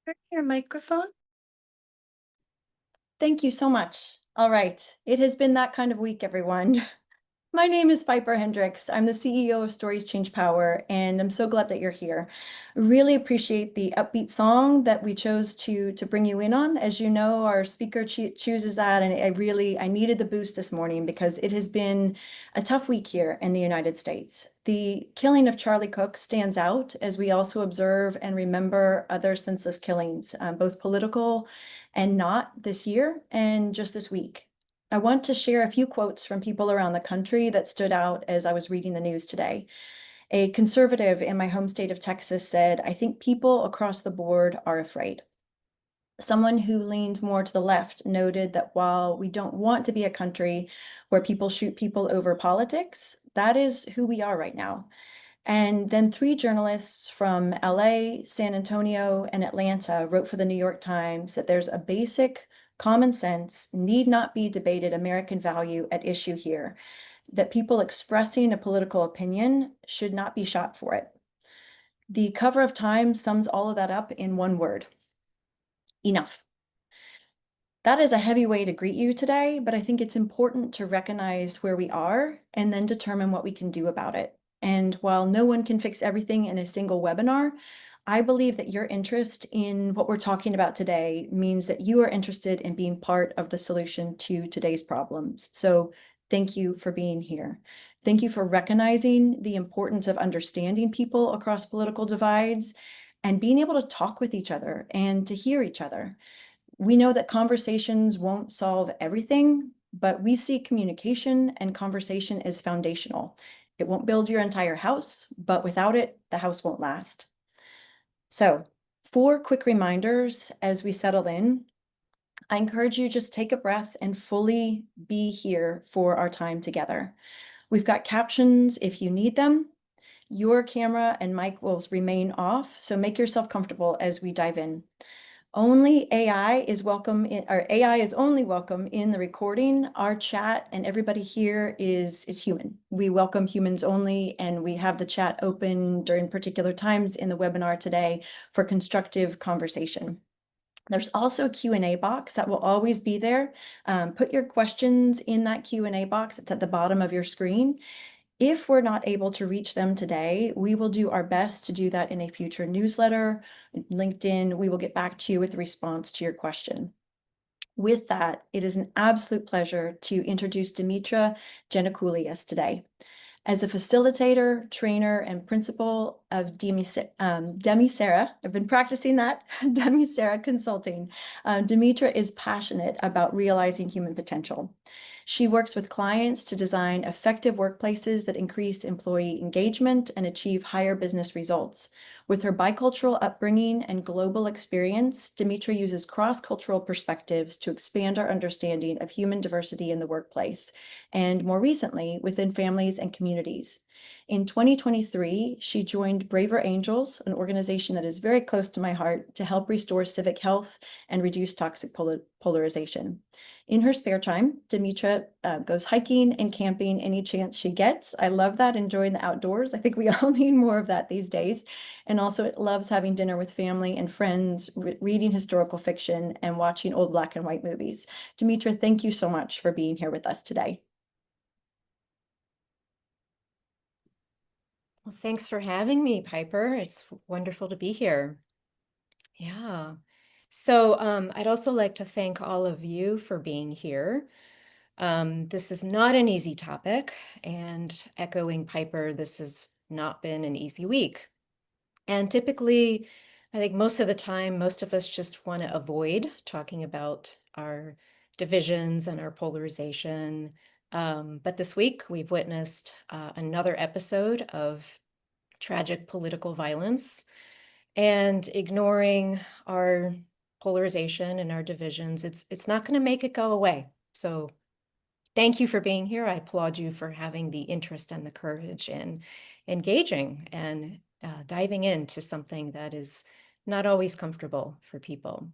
Turn your microphone. Thank you so much. All right. It has been that kind of week, everyone. My name is Piper Hendricks. I'm the CEO of Stories Change Power, and I'm so glad that you're here. Really appreciate the upbeat song that we chose to bring you in on. As you know, our speaker chooses that, and I needed the boost this morning because it has been a tough week here in the United States. The killing of Charlie Cook stands out as we also observe and remember other senseless killings, both political and not this year and just this week. I want to share a few quotes from people around the country that stood out as I was reading the news today. A conservative in my home state of Texas said, "I think people across the board are afraid." Someone who leans more to the left noted that while we don't want to be a country where people shoot people over politics, that is who we are right now. And then three journalists from LA, San Antonio, and Atlanta wrote for the New York Times that there's a basic common sense, need not be debated American value at issue here, that people expressing a political opinion should not be shot for it. The cover of Time sums all of that up in one word: enough. That is a heavy way to greet you today, but I think it's important to recognize where we are and then determine what we can do about it. And while no one can fix everything in a single webinar, I believe that your interest in what we're talking about today means that you are interested in being part of the solution to today's problems. So thank you for being here. Thank you for recognizing the importance of understanding people across political divides and being able to talk with each other and to hear each other. We know that conversations won't solve everything, but we see communication and conversation as foundational. It won't build your entire house, but without it, the house won't last. So, 4 quick reminders as we settle in. I encourage you just take a breath and fully be here for our time together. We've got captions if you need them. Your camera and mic will remain off, so make yourself comfortable as we dive in. Only AI is welcome or AI is only welcome in the recording. Our chat and everybody here is human. We welcome humans only, and we have the chat open during particular times in the webinar today for constructive conversation. There's also a Q&A box that will always be there. Put your questions in that Q&A box. It's at the bottom of your screen. If we're not able to reach them today, we will do our best to do that in a future newsletter, LinkedIn. We will get back to you with a response to your question. With that, it is an absolute pleasure to introduce Dimitra Giannakoulias today. As a facilitator, trainer, and principal of Demisera, I've been practicing that, Demisera Consulting, Dimitra is passionate about realizing human potential. She works with clients to design effective workplaces that increase employee engagement and achieve higher business results. With her bicultural upbringing and global experience, Dimitra uses cross-cultural perspectives to expand our understanding of human diversity in the workplace, and more recently, within families and communities. In 2023, she joined Braver Angels, an organization that is very close to my heart, to help restore civic health and reduce toxic polarization. In her spare time, Dimitra goes hiking and camping any chance she gets. I love that, enjoying the outdoors. I think we all need more of that these days. And also loves having dinner with family and friends, reading historical fiction, and watching old black and white movies. Dimitra, thank you so much for being here with us today. Well, thanks for having me, Piper. It's wonderful to be here. Yeah. So I'd also like to thank all of you for being here. This is not an easy topic, and echoing Piper, this has not been an easy week. And typically, I think most of the time, most of us just want to avoid talking about our divisions and our polarization. But this week, we've witnessed another episode of tragic political violence, and ignoring our polarization and our divisions, it's not going to make it go away. So thank you for being here. I applaud you for having the interest and the courage and engaging and diving into something that is not always comfortable for people.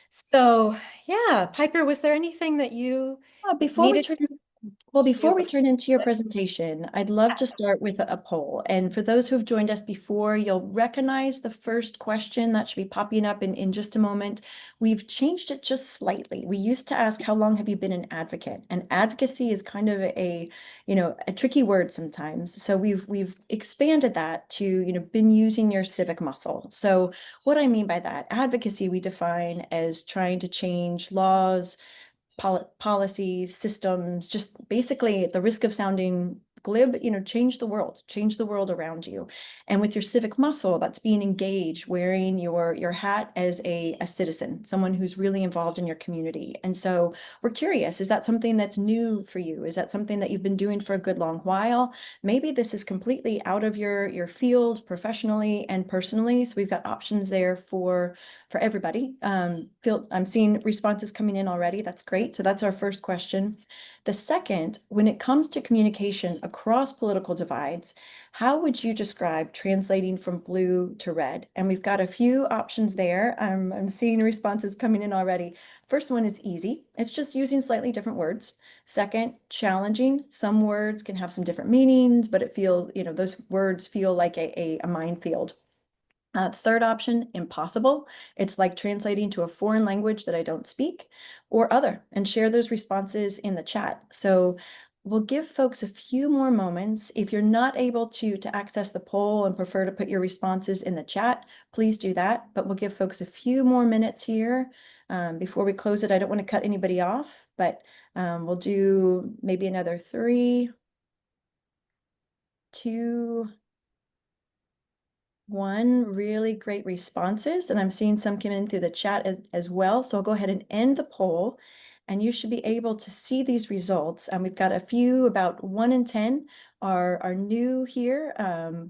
So yeah, Piper, was there anything that you Before we needed? turn Well, You- before we turn into your presentation, I'd love to start with a poll. And for those who have joined us before, you'll recognize the first question that should be popping up in just a moment. We've changed it just slightly. We used to ask, how long have you been an advocate? And advocacy is kind of a tricky word sometimes. So we've expanded that to, been using your civic muscle. So what I mean by that, advocacy we define as trying to change laws, policies, systems, just basically at the risk of sounding glib, change the world around you. And with your civic muscle, that's being engaged, wearing your hat as a citizen, someone who's really involved in your community. And so we're curious, is that something that's new for you? Is that something that you've been doing for a good long while? Maybe this is completely out of your field professionally and personally. So we've got options there for everybody. I'm seeing responses coming in already. That's great. So that's our first question. The second, when it comes to communication across political divides, how would you describe translating from blue to red? And we've got a few options there. I'm seeing responses coming in already. First one is easy. It's just using slightly different words. Second, challenging. Some words can have some different meanings, but it feels, those words feel like a minefield. Third option, impossible. It's like translating to a foreign language that I don't speak, or other, and share those responses in the chat. So we'll give folks a few more moments. If you're not able to access the poll and prefer to put your responses in the chat, please do that. But we'll give folks a few more minutes here before we close it. I don't want to cut anybody off, but we'll do maybe another 3, 2, 1. Really great responses, and I'm seeing some come in through the chat as well. So I'll go ahead and end the poll, and you should be able to see these results. And we've got a few, about 1 in 10 are new here.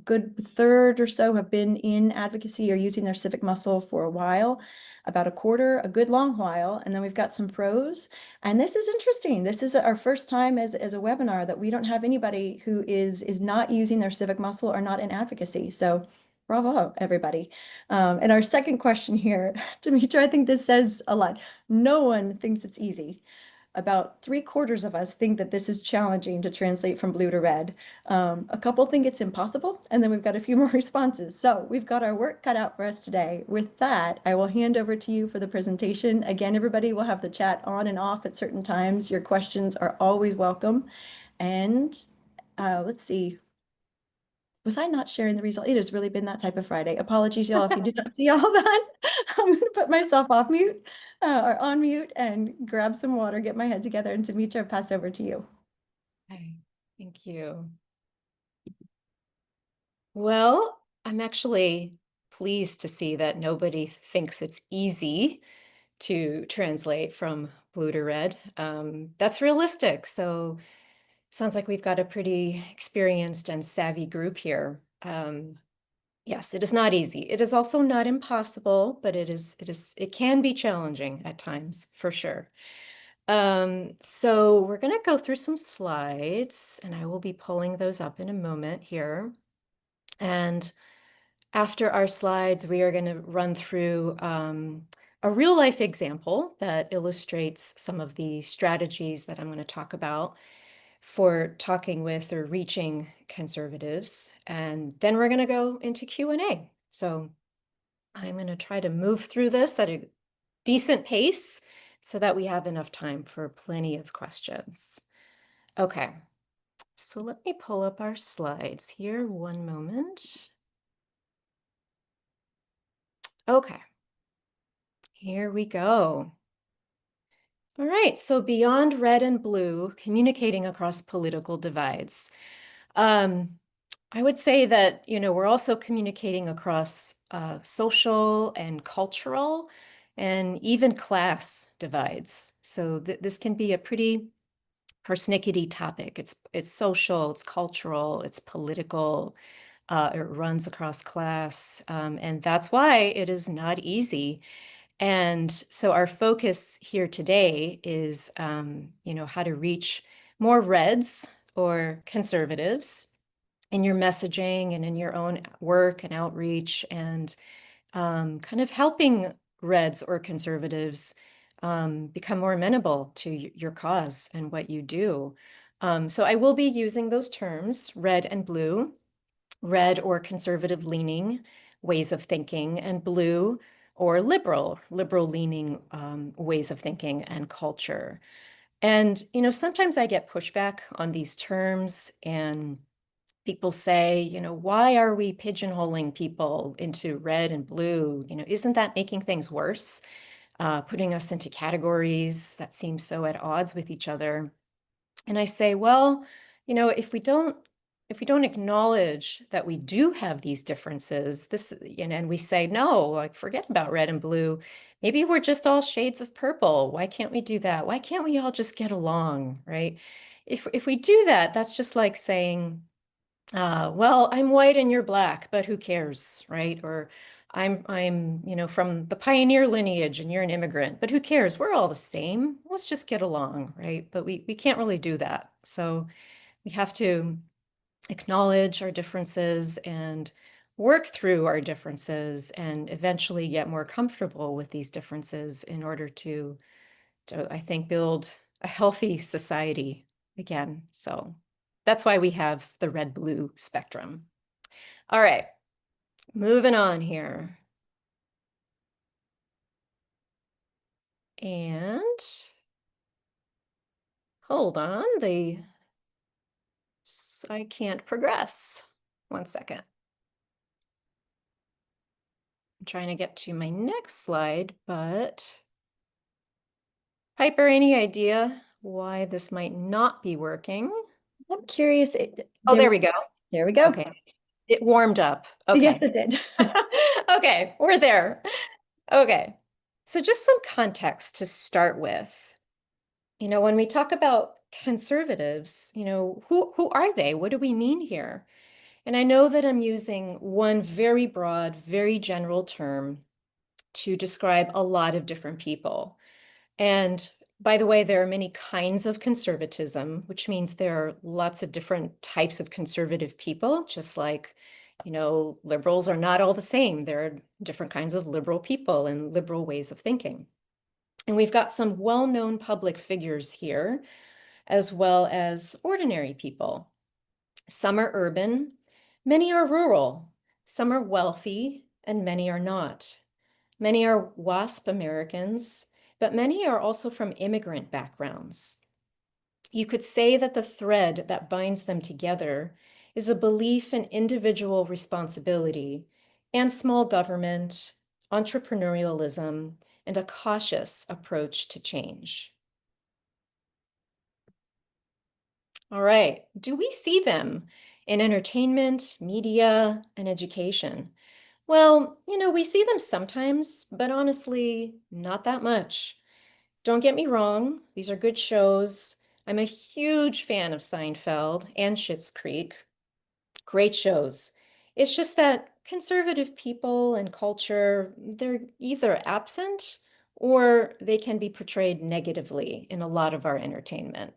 Good third or so have been in advocacy or using their civic muscle for a while, about a quarter, a good long while. And then we've got some pros. And this is interesting. This is our first time as a webinar that we don't have anybody who is not using their civic muscle or not in advocacy. So bravo, everybody. And our second question here, Demetra, I think this says a lot. No one thinks it's easy. About 3/4 of us think that this is challenging to translate from blue to red. A couple think it's impossible, and then we've got a few more responses. So we've got our work cut out for us today. With that, I will hand over to you for the presentation. Again, everybody will have the chat on and off at certain times. Your questions are always welcome. And let's see. Was I not sharing the result? It has really been that type of Friday. Apologies, y'all, if you did not see all that. I'm going to put myself off mute or on mute and grab some water, get my head together, and Demetra, pass over to you. Hi, thank you. Well, I'm actually pleased to see that nobody thinks it's easy to translate from blue to red. That's realistic. So sounds like we've got a pretty experienced and savvy group here. Yes, it is not easy. It is also not impossible, but it can be challenging at times, for sure. So we're going to go through some slides, and I will be pulling those up in a moment here. And after our slides, we are going to run through a real life example that illustrates some of the strategies that I'm going to talk about for talking with or reaching conservatives. And then we're going to go into Q&A. So I'm going to try to move through this at a decent pace so that we have enough time for plenty of questions. Okay, so let me pull up our slides here. One moment. Okay, here we go. All right, so beyond red and blue, communicating across political divides. I would say that, we're also communicating across social and cultural and even class divides. So this can be a pretty persnickety topic. It's social, it's cultural, it's political, it runs across class, and that's why it is not easy. And so our focus here today is, how to reach more Reds or conservatives in your messaging and in your own work and outreach, and kind of helping Reds or conservatives become more amenable to your cause and what you do. So I will be using those terms, red and blue, red or conservative leaning ways of thinking, and blue or liberal leaning ways of thinking and culture. And, sometimes I get pushback on these terms, and people say, why are we pigeonholing people into red and blue? Isn't that making things worse? Putting us into categories that seem so at odds with each other. And I say, well, if we don't acknowledge that we do have these differences, and we say, no, like forget about red and blue. Maybe we're just all shades of purple. Why can't we do that? Why can't we all just get along, right? If we do that, that's just like saying, well, I'm white and you're black, but who cares, right? Or I'm, from the pioneer lineage and you're an immigrant, but who cares? We're all the same. Let's just get along, right? But we can't really do that. So we have to acknowledge our differences and work through our differences and eventually get more comfortable with these differences in order to I think, build a healthy society again. So that's why we have the red-blue spectrum. All right, moving on here. And hold on, I can't progress. 1 second. I'm trying to get to my next slide, but Piper, any idea why this might not be working? I'm curious. Oh, there we go. There we go. Okay, it warmed up. Yes, Okay. it did. Okay, we're there. Okay, so just some context to start with. When we talk about conservatives, who are they? What do we mean here? And I know that I'm using one very broad, very general term to describe a lot of different people. And by the way, there are many kinds of conservatism, which means there are lots of different types of conservative people, just like, liberals are not all the same. There are different kinds of liberal people and liberal ways of thinking. And we've got some well-known public figures here, as well as ordinary people. Some are urban, many are rural, some are wealthy, and many are not. Many are WASP Americans, but many are also from immigrant backgrounds. You could say that the thread that binds them together is a belief in individual responsibility and small government, entrepreneurialism, and a cautious approach to change. All right, do we see them in entertainment, media, and education? Well, we see them sometimes, but honestly, not that much. Don't get me wrong, these are good shows. I'm a huge fan of Seinfeld and Schitt's Creek. Great shows. It's just that conservative people and culture, they're either absent or they can be portrayed negatively in a lot of our entertainment.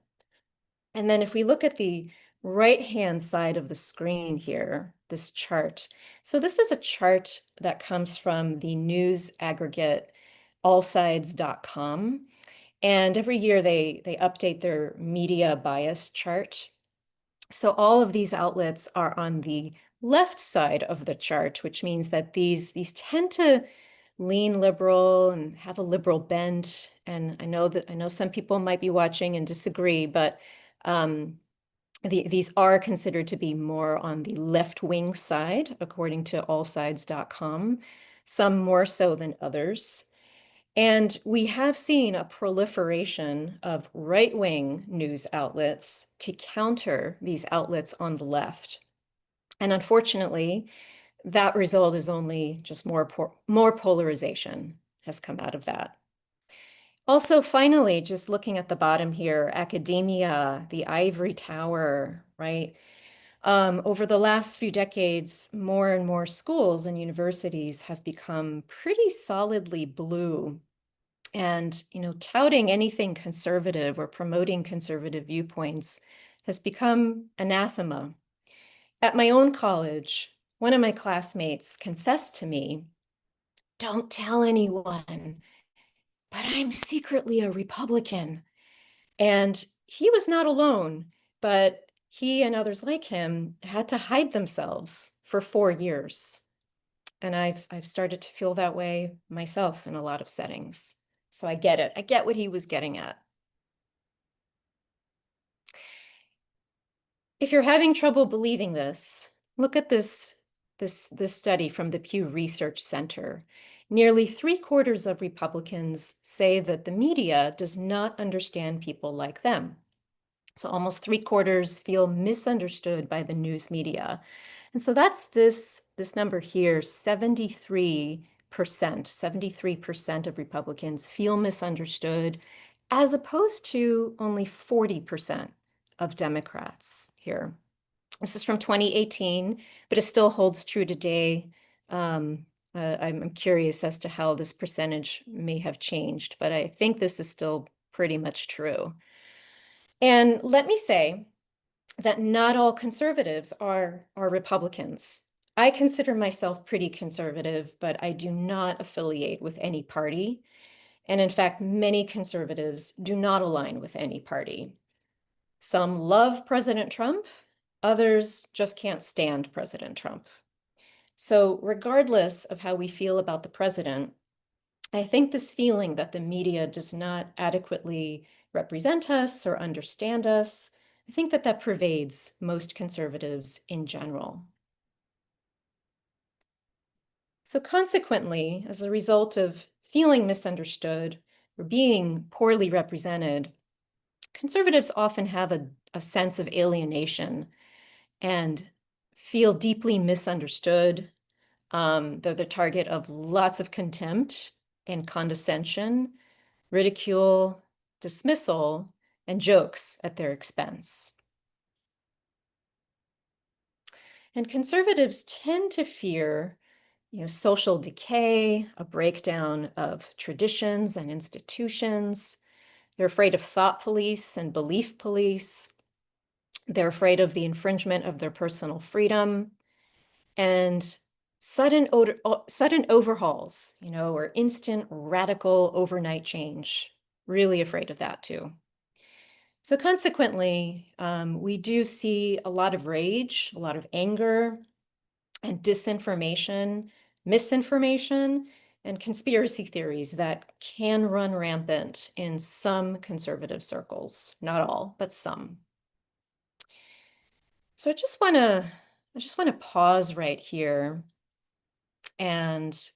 And then if we look at the right-hand side of the screen here, this chart. So this is a chart that comes from the news aggregate allsides.com. And every year they update their media bias chart. So all of these outlets are on the left side of the chart, which means that these tend to lean liberal and have a liberal bent. And I know some people might be watching and disagree, but these are considered to be more on the left-wing side, according to allsides.com, some more so than others. And we have seen a proliferation of right-wing news outlets to counter these outlets on the left. And unfortunately, that result is only just more polarization has come out of that. Also, finally, just looking at the bottom here, academia, the ivory tower, right? Over the last few decades, more and more schools and universities have become pretty solidly blue. And, touting anything conservative or promoting conservative viewpoints has become anathema. At my own college, one of my classmates confessed to me, "Don't tell anyone. but I'm secretly a Republican. And he was not alone, but he and others like him had to hide themselves for 4 years. And I've started to feel that way myself in a lot of settings. So I get it. I get what he was getting at. If you're having trouble believing this, look at this study from the Pew Research Center. Nearly 3/4 of Republicans say that the media does not understand people like them. So almost 3/4 feel misunderstood by the news media. And so that's this number here, 73%. 73% of Republicans feel misunderstood, as opposed to only 40% of Democrats here. This is from 2018, but it still holds true today. I'm curious as to how this percentage may have changed, but I think this is still pretty much true. And let me say that not all conservatives are Republicans. I consider myself pretty conservative, but I do not affiliate with any party. And in fact, many conservatives do not align with any party. Some love President Trump, others just can't stand President Trump. So, regardless of how we feel about the president, I think this feeling that the media does not adequately represent us or understand us, I think that that pervades most conservatives in general. So consequently, as a result of feeling misunderstood or being poorly represented, conservatives often have a sense of alienation and feel deeply misunderstood. They're the target of lots of contempt and condescension, ridicule, dismissal, and jokes at their expense. And conservatives tend to fear, social decay, a breakdown of traditions and institutions. They're afraid of thought police and belief police. They're afraid of the infringement of their personal freedom and sudden overhauls, or instant radical overnight change. Really afraid of that too. So consequently, we do see a lot of rage, a lot of anger, and disinformation, misinformation, and conspiracy theories that can run rampant in some conservative circles. Not all, but some. So I just want to pause right here, and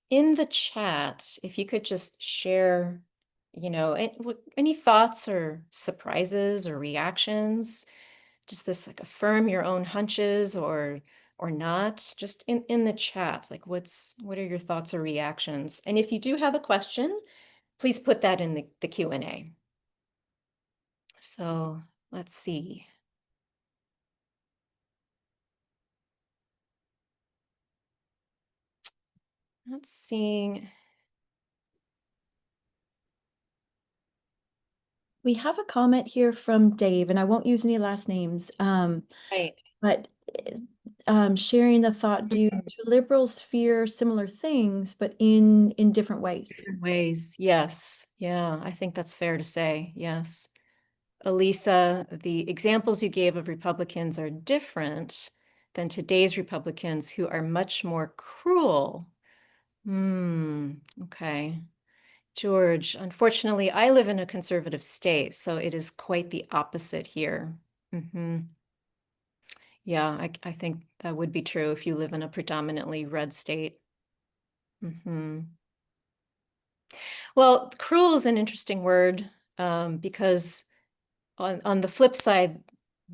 in the chat, if you could just share, any thoughts or surprises or reactions. Does this like affirm your own hunches or not? Just in the chat, like what are your thoughts or reactions? And if you do have a question, please put that in the Q&A. So let's see. Not seeing. We have a comment here from Dave, and I won't use any last names. Right. But sharing the thought, do liberals fear similar things, but in different ways? Different ways. Yes. Yeah, I think that's fair to say. Yes. Elisa, the examples you gave of Republicans are different than today's Republicans who are much more cruel. Okay. George, unfortunately, I live in a conservative state, so it is quite the opposite here. Yeah, I think that would be true if you live in a predominantly red state. Well, cruel is an interesting word, because on the flip side,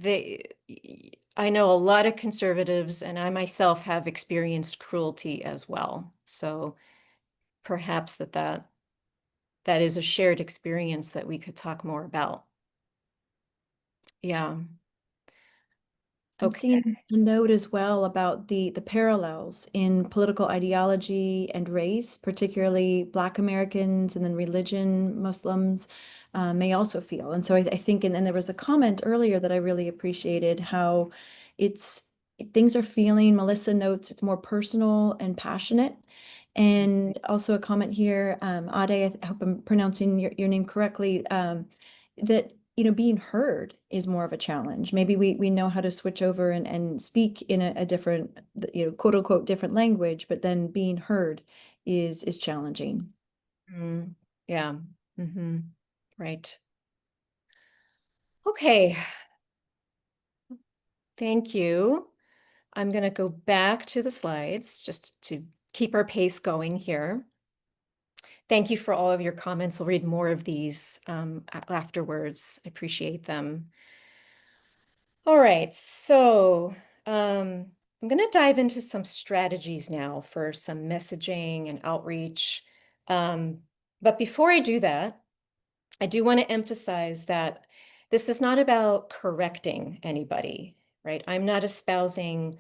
I know a lot of conservatives, and I myself have experienced cruelty as well. So perhaps that is a shared experience that we could talk more about. Yeah. I'm Okay. seeing a note as well about the parallels in political ideology and race, particularly Black Americans and then religion, Muslims may also feel. And so I think, and then there was a comment earlier that I really appreciated how it's things are feeling, Melissa notes it's more personal and passionate. And also a comment here, Ade, I hope I'm pronouncing your name correctly, that, being heard is more of a challenge. Maybe we know how to switch over and speak in a different, quote unquote, different language, but then being heard is challenging. Yeah. Right. Okay. Thank you. I'm going to go back to the slides just to keep our pace going here. Thank you for all of your comments. I'll read more of these afterwards. I appreciate them. All right, so I'm going to dive into some strategies now for some messaging and outreach. But before I do that, I do want to emphasize that this is not about correcting anybody, right? I'm not espousing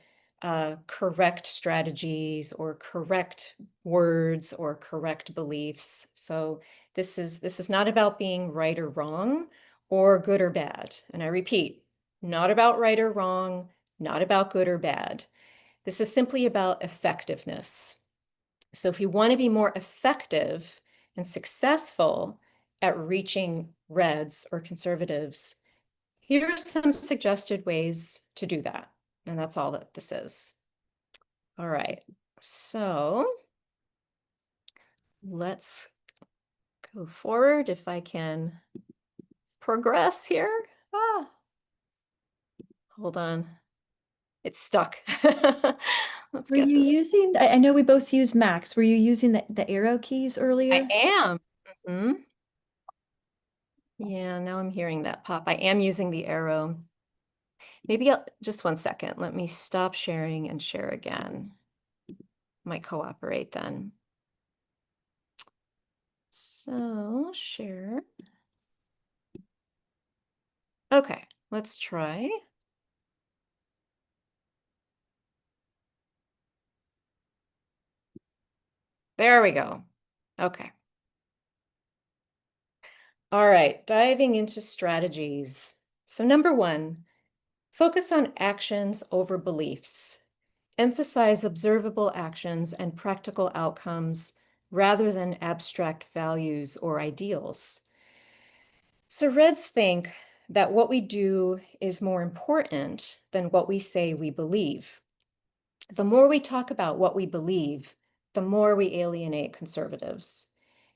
correct strategies or correct words or correct beliefs. So this is not about being right or wrong or good or bad. And I repeat, not about right or wrong, not about good or bad. This is simply about effectiveness. So if you want to be more effective and successful at reaching Reds or conservatives, here are some suggested ways to do that. And that's all that this is. All right, so let's go forward if I can progress here. Ah, hold on. It's stuck. Let's Were get you this. using, I know we both use Macs. Were you using the arrow keys I earlier? am. Yeah, now I'm hearing that pop. I am using the arrow. Maybe just 1 second. Let me stop sharing and share again. Might cooperate then. So share. Okay, let's try. There we go. Okay. All right, diving into strategies. So number one, focus on actions over beliefs. Emphasize observable actions and practical outcomes rather than abstract values or ideals. So Reds think that what we do is more important than what we say we believe. The more we talk about what we believe, the more we alienate conservatives.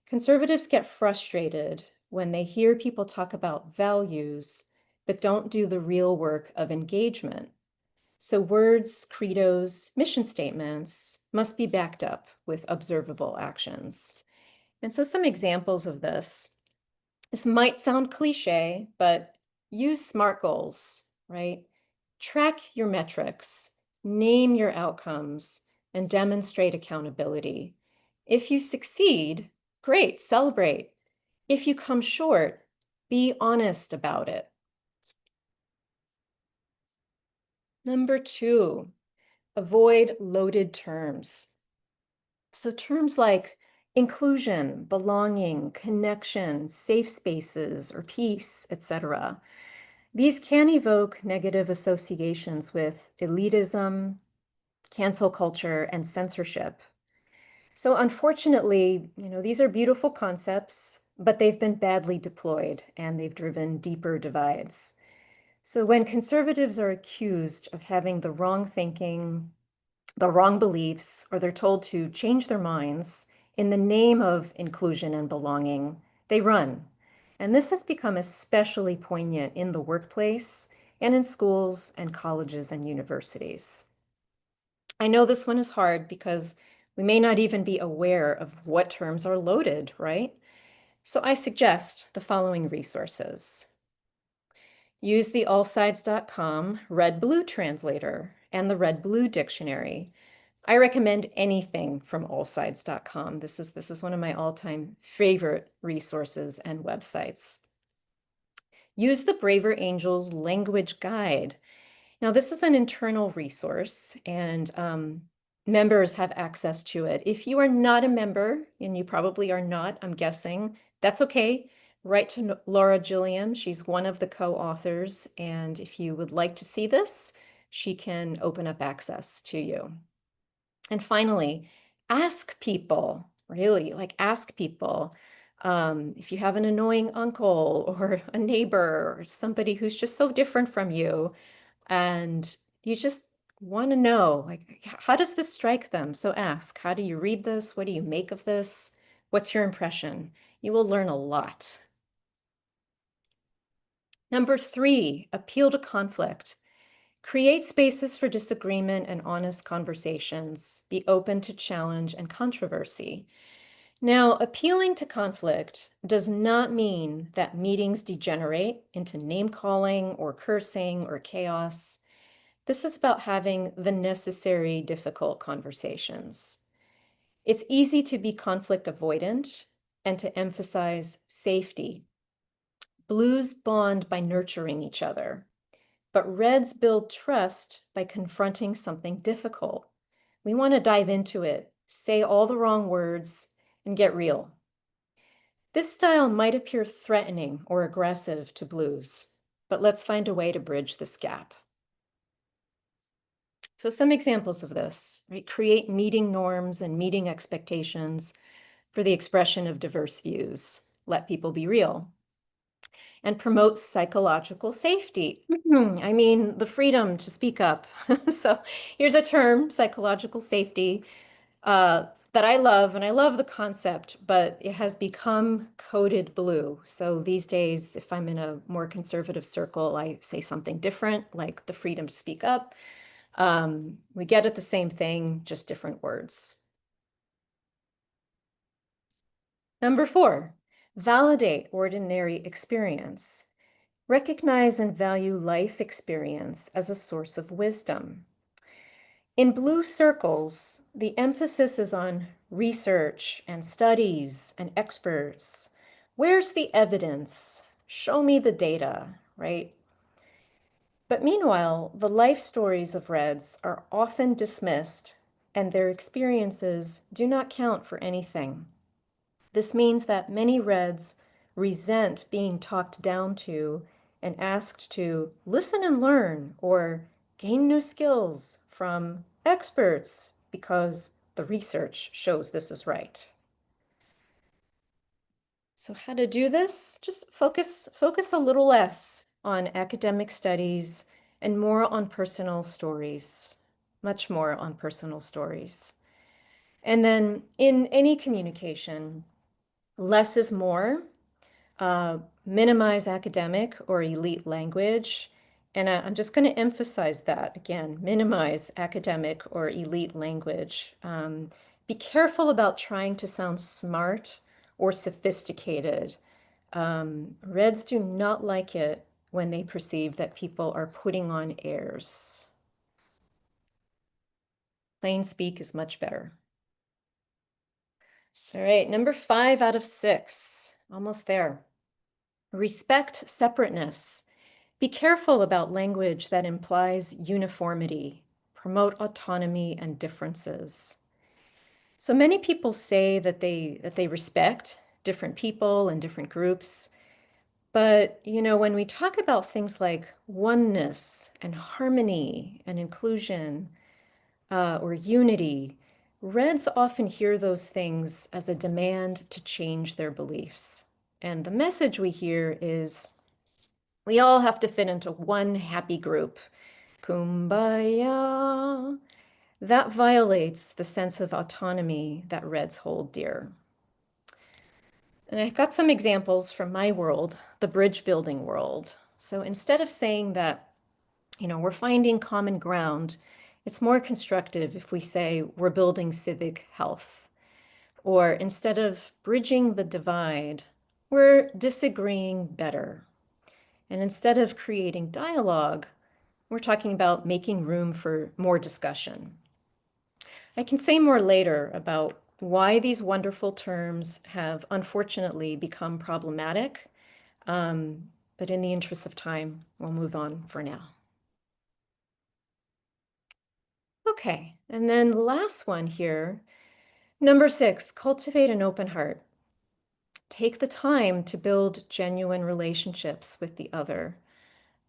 Conservatives get frustrated when they hear people talk about values, but don't do the real work of engagement. So words, credos, mission statements must be backed up with observable actions. And so some examples of this might sound cliche, but use SMART goals, right? Track your metrics, name your outcomes, and demonstrate accountability. If you succeed, great, celebrate. If you come short, be honest about it. Number two, avoid loaded terms. So terms like inclusion, belonging, connection, safe spaces, or peace, etc. These can evoke negative associations with elitism, cancel culture, and censorship. So unfortunately, these are beautiful concepts, but they've been badly deployed and they've driven deeper divides. So when conservatives are accused of having the wrong thinking, the wrong beliefs, or they're told to change their minds in the name of inclusion and belonging, they run. And this has become especially poignant in the workplace and in schools and colleges and universities. I know this one is hard because we may not even be aware of what terms are loaded, right? So I suggest the following resources. Use the allsides.com Red-Blue translator and the Red-Blue dictionary. I recommend anything from allsides.com. This is one of my all-time favorite resources and websites. Use the Braver Angels language guide. Now, this is an internal resource and members have access to it. If you are not a member, and you probably are not, I'm guessing, that's okay. Write to Laura Gilliam. She's one of the co-authors. And if you would like to see this, she can open up access to you. And finally, Ask people, really, like ask people. If you have an annoying uncle or a neighbor or somebody who's just so different from you, and you just want to know, like, how does this strike them? So ask, how do you read this? What do you make of this? What's your impression? You will learn a lot. Number 3, appeal to conflict. Create spaces for disagreement and honest conversations. Be open to challenge and controversy. Now, appealing to conflict does not mean that meetings degenerate into name calling or cursing or chaos. This is about having the necessary difficult conversations. It's easy to be conflict avoidant and to emphasize safety. Blues bond by nurturing each other, but reds build trust by confronting something difficult. We want to dive into it, say all the wrong words, and get real. This style might appear threatening or aggressive to blues, but let's find a way to bridge this gap. So some examples of this, right? Create meeting norms and meeting expectations for the expression of diverse views. Let people be real. And promote psychological safety. I mean, the freedom to speak up. So here's a term, psychological safety, that I love, and I love the concept, but it has become coded blue. So these days, if I'm in a more conservative circle, I say something different, like the freedom to speak up. We get at the same thing, just different words. Number 4, validate ordinary experience. Recognize and value life experience as a source of wisdom. In blue circles, the emphasis is on research and studies and experts. Where's the evidence? Show me the data, right? But meanwhile, the life stories of Reds are often dismissed and their experiences do not count for anything. This means that many Reds resent being talked down to and asked to listen and learn or gain new skills from experts because the research shows this is right. So how to do this? Just focus a little less on academic studies and more on personal stories, much more on personal stories. And then in any communication, less is more. Minimize academic or elite language. And I'm just going to emphasize that again, minimize academic or elite language. Be careful about trying to sound smart or sophisticated. Reds do not like it when they perceive that people are putting on airs. Plain speak is much better. All right, number 5 out of 6, almost there. Respect separateness. Be careful about language that implies uniformity. Promote autonomy and differences. So many people say that they respect different people and different groups. But, when we talk about things like oneness and harmony and inclusion or unity, Reds often hear those things as a demand to change their beliefs. And the message we hear is we all have to fit into one happy group. Kumbaya. That violates the sense of autonomy that Reds hold dear. And I've got some examples from my world, the bridge building world. So instead of saying that, we're finding common ground, it's more constructive if we say we're building civic health. Or instead of bridging the divide, we're disagreeing better. And instead of creating dialogue, we're talking about making room for more discussion. I can say more later about why these wonderful terms have unfortunately become problematic, but in the interest of time, we'll move on for now. Okay, and then the last one here, number 6, cultivate an open heart. Take the time to build genuine relationships with the other.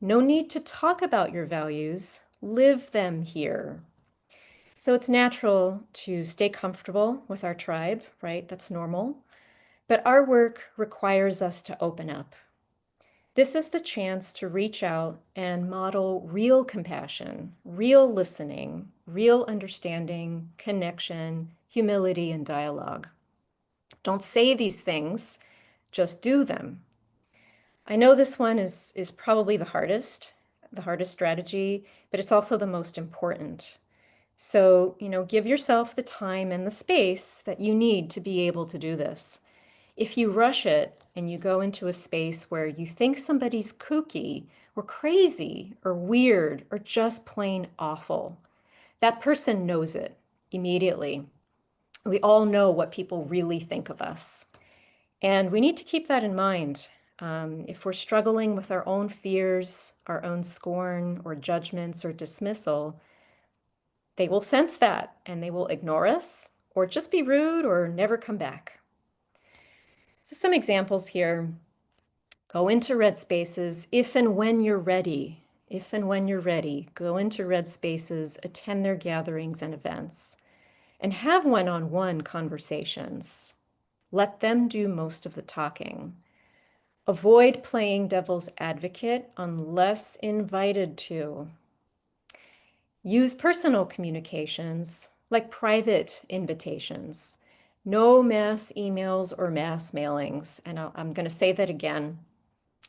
No need to talk about your values, live them here. So it's natural to stay comfortable with our tribe, right? That's normal. But our work requires us to open up. This is the chance to reach out and model real compassion, real listening, real understanding, connection, humility, and dialogue. Don't say these things, just do them. I know this one is probably the hardest strategy, but it's also the most important. So, give yourself the time and the space that you need to be able to do this. If you rush it and you go into a space where you think somebody's kooky or crazy or weird or just plain awful, that person knows it immediately. We all know what people really think of us. And we need to keep that in mind. If we're struggling with our own fears, our own scorn or judgments or dismissal, they will sense that and they will ignore us or just be rude or never come back. So some examples here. Go into red spaces if and when you're ready. If and when you're ready, go into red spaces, attend their gatherings and events, and have one-on-one conversations. Let them do most of the talking. Avoid playing devil's advocate unless invited to. Use personal communications like private invitations. No mass emails or mass mailings. And I'm going to say that again.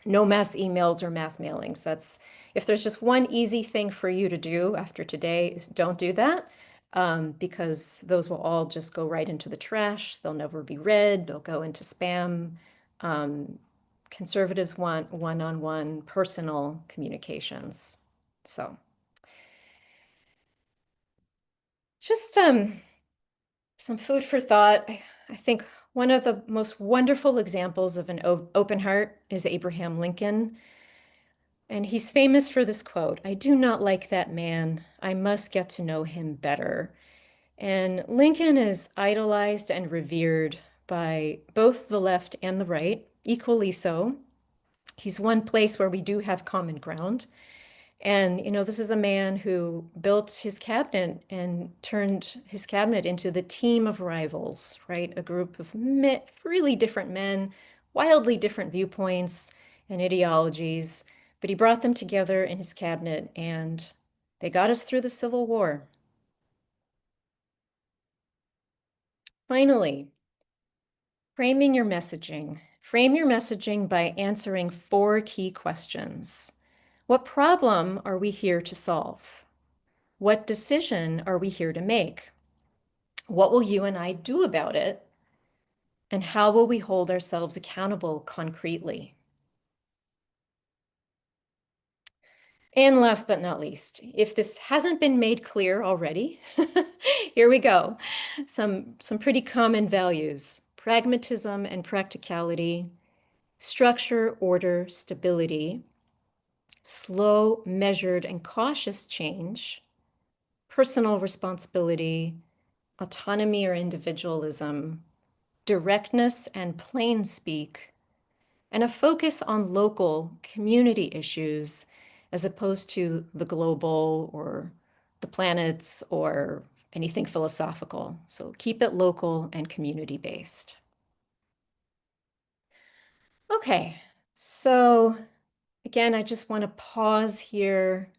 No mass emails or mass mailings. That's if there's just one easy thing for you to do after today is don't do that, because those will all just go right into the trash. They'll never be read. They'll go into spam. Um, Conservatives want one-on-one personal communications. So just some food for thought. I think one of the most wonderful examples of an open heart is Abraham Lincoln. And he's famous for this quote, "I do not like that man. I must get to know him better." And Lincoln is idolized and revered by both the left and the right, equally so. He's one place where we do have common ground. And, this is a man who built his cabinet and turned his cabinet into the team of rivals, right? A group of really different men, wildly different viewpoints and ideologies, but he brought them together in his cabinet and they got us through the Civil War. Finally, framing your messaging. Frame your messaging by answering 4 key questions. What problem are we here to solve? What decision are we here to make? What will you and I do about it? And how will we hold ourselves accountable concretely? And last but not least, if this hasn't been made clear already, here we go. Some pretty common values: pragmatism and practicality, structure, order, stability, slow, measured, and cautious change, personal responsibility, autonomy or individualism, directness and plain speak, and a focus on local community issues as opposed to the global or the planets or anything philosophical. So keep it local and community based. Okay, so again, I just want to pause here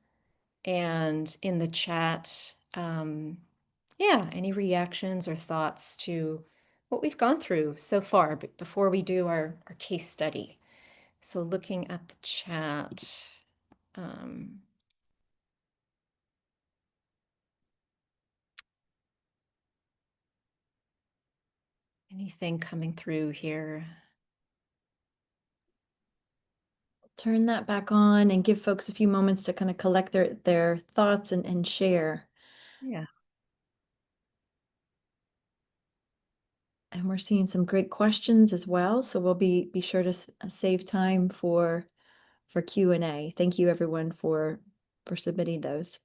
and in the chat, yeah, any reactions or thoughts to what we've gone through so far before we do our case study. So looking at the chat, um, anything coming through here? Turn that back on and give folks a few moments to kind of collect their thoughts and share. Yeah. And we're seeing some great questions as well, so we'll be sure to save time for Q&A. Thank you everyone for submitting those.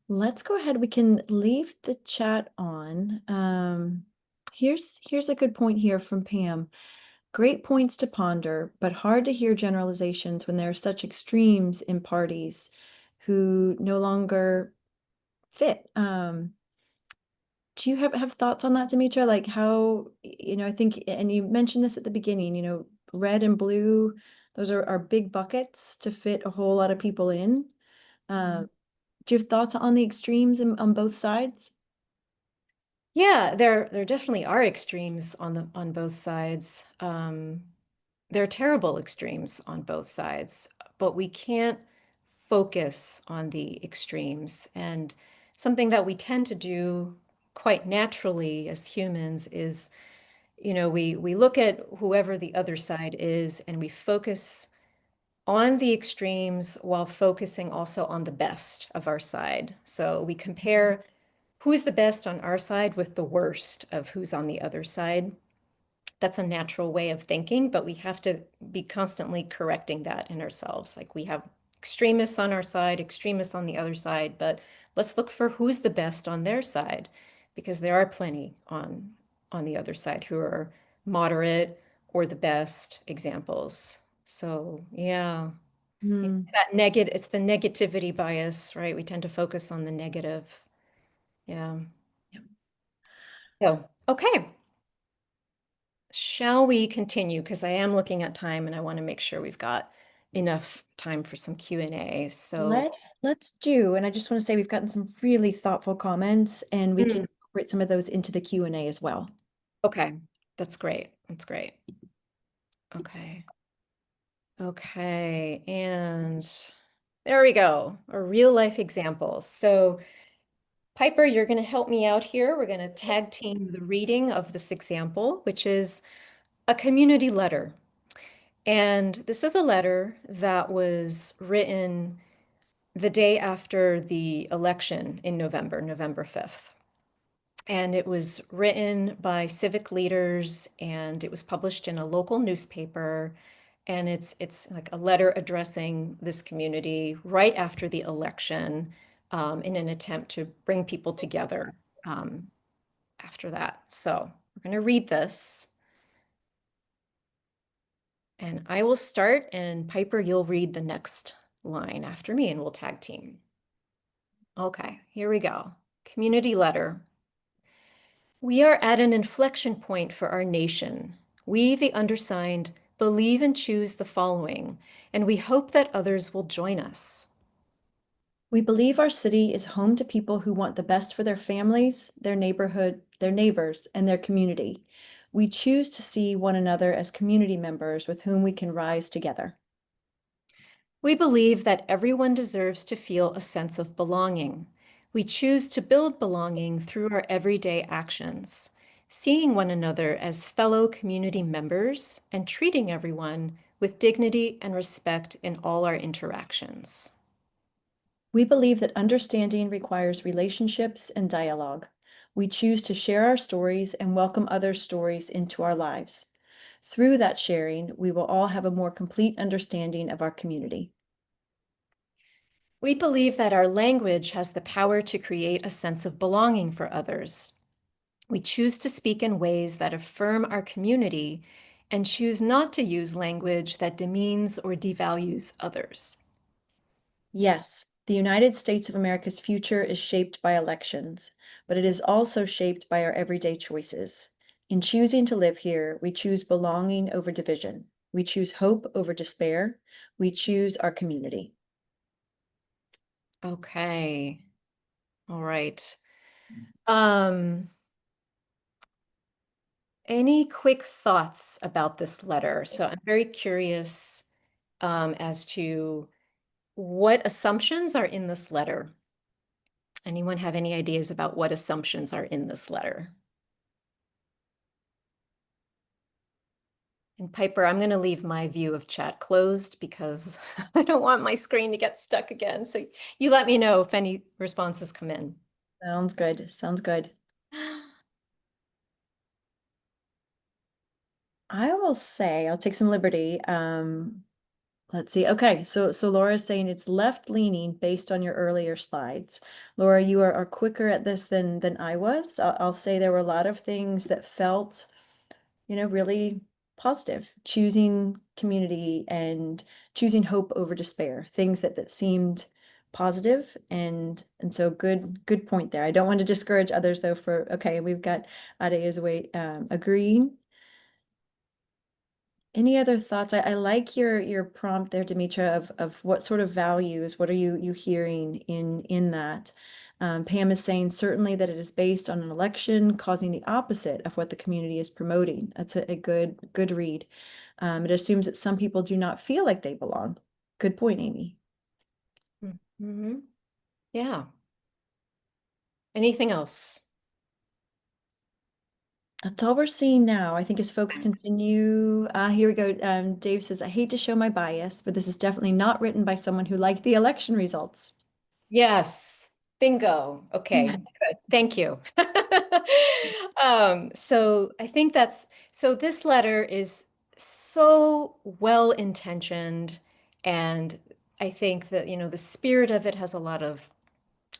Let's go ahead. We can leave the chat on. Here's a good point here from Pam. Great points to ponder, but hard to hear generalizations when there are such extremes in parties who no longer fit. Do you have thoughts on that, Demetra? Like how, I think, and you mentioned this at the beginning, red and blue, those are big buckets to fit a whole lot of people in. Uh, do you have thoughts on the extremes on both sides? Yeah, there definitely are extremes on both sides. There are terrible extremes on both sides, but we can't focus on the extremes. And something that we tend to do quite naturally as humans is, we look at whoever the other side is and we focus on the extremes while focusing also on the best of our side. So we compare who's the best on our side with the worst of who's on the other side. That's a natural way of thinking, but we have to be constantly correcting that in ourselves. Like we have extremists on our side, extremists on the other side, but let's look for who's the best on their side, because there are plenty on the other side who are moderate or the best examples. So yeah, Hmm. it's that negative, it's the negativity bias, right? We tend to focus on the negative. Yeah. Yeah. So, okay. Shall we continue? Because I am looking at time and I want to make sure we've got enough time for some Q&A. So, Let, let's do, and I just want to say we've gotten some really thoughtful comments and we can Mm. incorporate some of those into the Q&A as well. Okay, that's great. That's great. Okay. Okay, and there we go. A real life example. So, Piper, you're going to help me out here. We're going to tag team the reading of this example, which is a community letter. And this is a letter that was written the day after the election in November, November 5th. And it was written by civic leaders and it was published in a local newspaper. And it's like a letter addressing this community right after the election in an attempt to bring people together um, after that. So we're going to read this. And I will start, and Piper, you'll read the next line after me, and we'll tag team. Okay, here we go. Community letter. We are at an inflection point for our nation. We, the undersigned, believe and choose the following, and we hope that others will join us. We believe our city is home to people who want the best for their families, their neighborhood, their neighbors, and their community. We choose to see one another as community members with whom we can rise together. We believe that everyone deserves to feel a sense of belonging. We choose to build belonging through our everyday actions, seeing one another as fellow community members and treating everyone with dignity and respect in all our interactions. We believe that understanding requires relationships and dialogue. We choose to share our stories and welcome others' stories into our lives. Through that sharing, we will all have a more complete understanding of our community. We believe that our language has the power to create a sense of belonging for others. We choose to speak in ways that affirm our community and choose not to use language that demeans or devalues others. Yes, the United States of America's future is shaped by elections, but it is also shaped by our everyday choices. In choosing to live here, we choose belonging over division. We choose hope over despair. We choose our community. Okay. All right. Um, any quick thoughts about this letter? So I'm very curious as to what assumptions are in this letter. Anyone have any ideas about what assumptions are in this letter? And Piper, I'm going to leave my view of chat closed because I don't want my screen to get stuck again. So you let me know if any responses come in. Sounds good. Sounds good. I will say, I'll take some liberty. Let's see. Okay, so Laura's saying it's left leaning based on your earlier slides. Laura, you are quicker at this than I was. I'll say there were a lot of things that felt, really positive, choosing community and choosing hope over despair, things that seemed positive. And so good point there. I don't want to discourage others though for, okay, we've got Ade's way agreeing. Any other thoughts? I like your prompt there, Demetra, of what sort of values, what are you hearing in that? Pam is saying certainly that it is based on an election causing the opposite of what the community is promoting. That's a good read. It assumes that some people do not feel like they belong. Good point, Amy. Mm-hmm. Yeah. Anything else? That's all we're seeing now. I think as folks continue, here we go. Dave says, I hate to show my bias, but this is definitely not written by someone who liked the election results. Yes, bingo. Okay, good. Thank you. So I think so this letter is so well intentioned, and I think that, the spirit of it has a lot of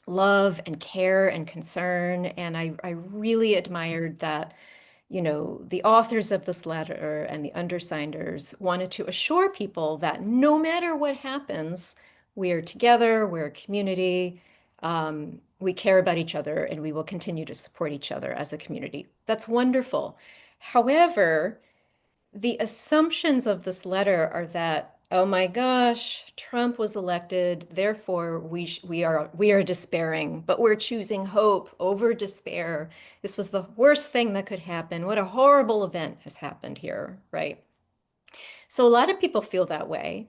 love and care and concern, and I really admired that, the authors of this letter and the undersigners wanted to assure people that no matter what happens, we are together, we're a community, we care about each other, and we will continue to support each other as a community. That's wonderful. However, the assumptions of this letter are that, oh my gosh, Trump was elected, therefore we are despairing, but we're choosing hope over despair. This was the worst thing that could happen. What a horrible event has happened here, right? So a lot of people feel that way,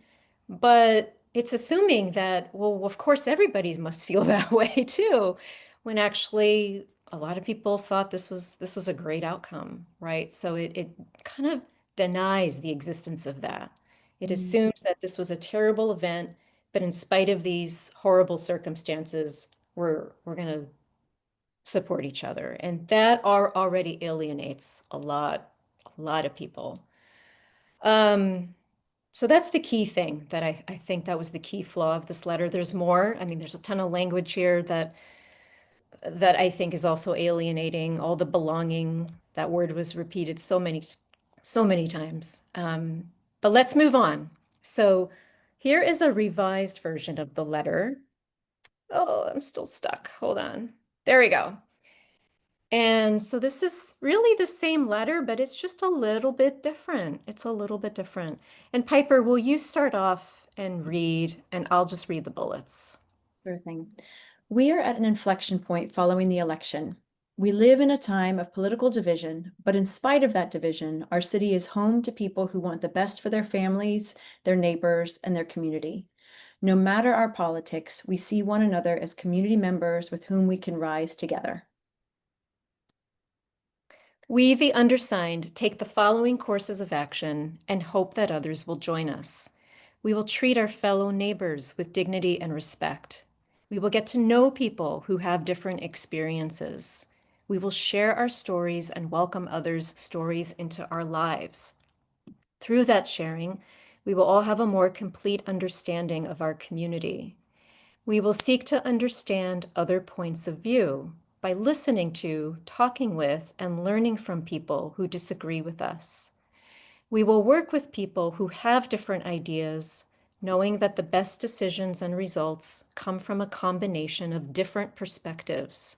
but it's assuming that, well, of course, everybody must feel that way too, when actually a lot of people thought this was a great outcome, right? So it kind of denies the existence of that. It Mm. assumes that this was a terrible event, but in spite of these horrible circumstances, we're going to support each other, and that already alienates a lot of people. Um, so that's the key thing that I think that was the key flaw of this letter. There's more. I mean, there's a ton of language here that I think is also alienating. All the belonging, that word was repeated so many times. But let's move on. So here is a revised version of the letter. Oh, I'm still stuck. Hold on. There we go. And so this is really the same letter, but it's just a little bit different. It's a little bit different. And Piper, will you start off and read, and I'll just read the bullets. Sure thing. We are at an inflection point following the election. We live in a time of political division, but in spite of that division, our city is home to people who want the best for their families, their neighbors, and their community. No matter our politics, we see one another as community members with whom we can rise together. We, the undersigned, take the following courses of action and hope that others will join us. We will treat our fellow neighbors with dignity and respect. We will get to know people who have different experiences. We will share our stories and welcome others' stories into our lives. Through that sharing, we will all have a more complete understanding of our community. We will seek to understand other points of view by listening to, talking with, and learning from people who disagree with us. We will work with people who have different ideas, knowing that the best decisions and results come from a combination of different perspectives.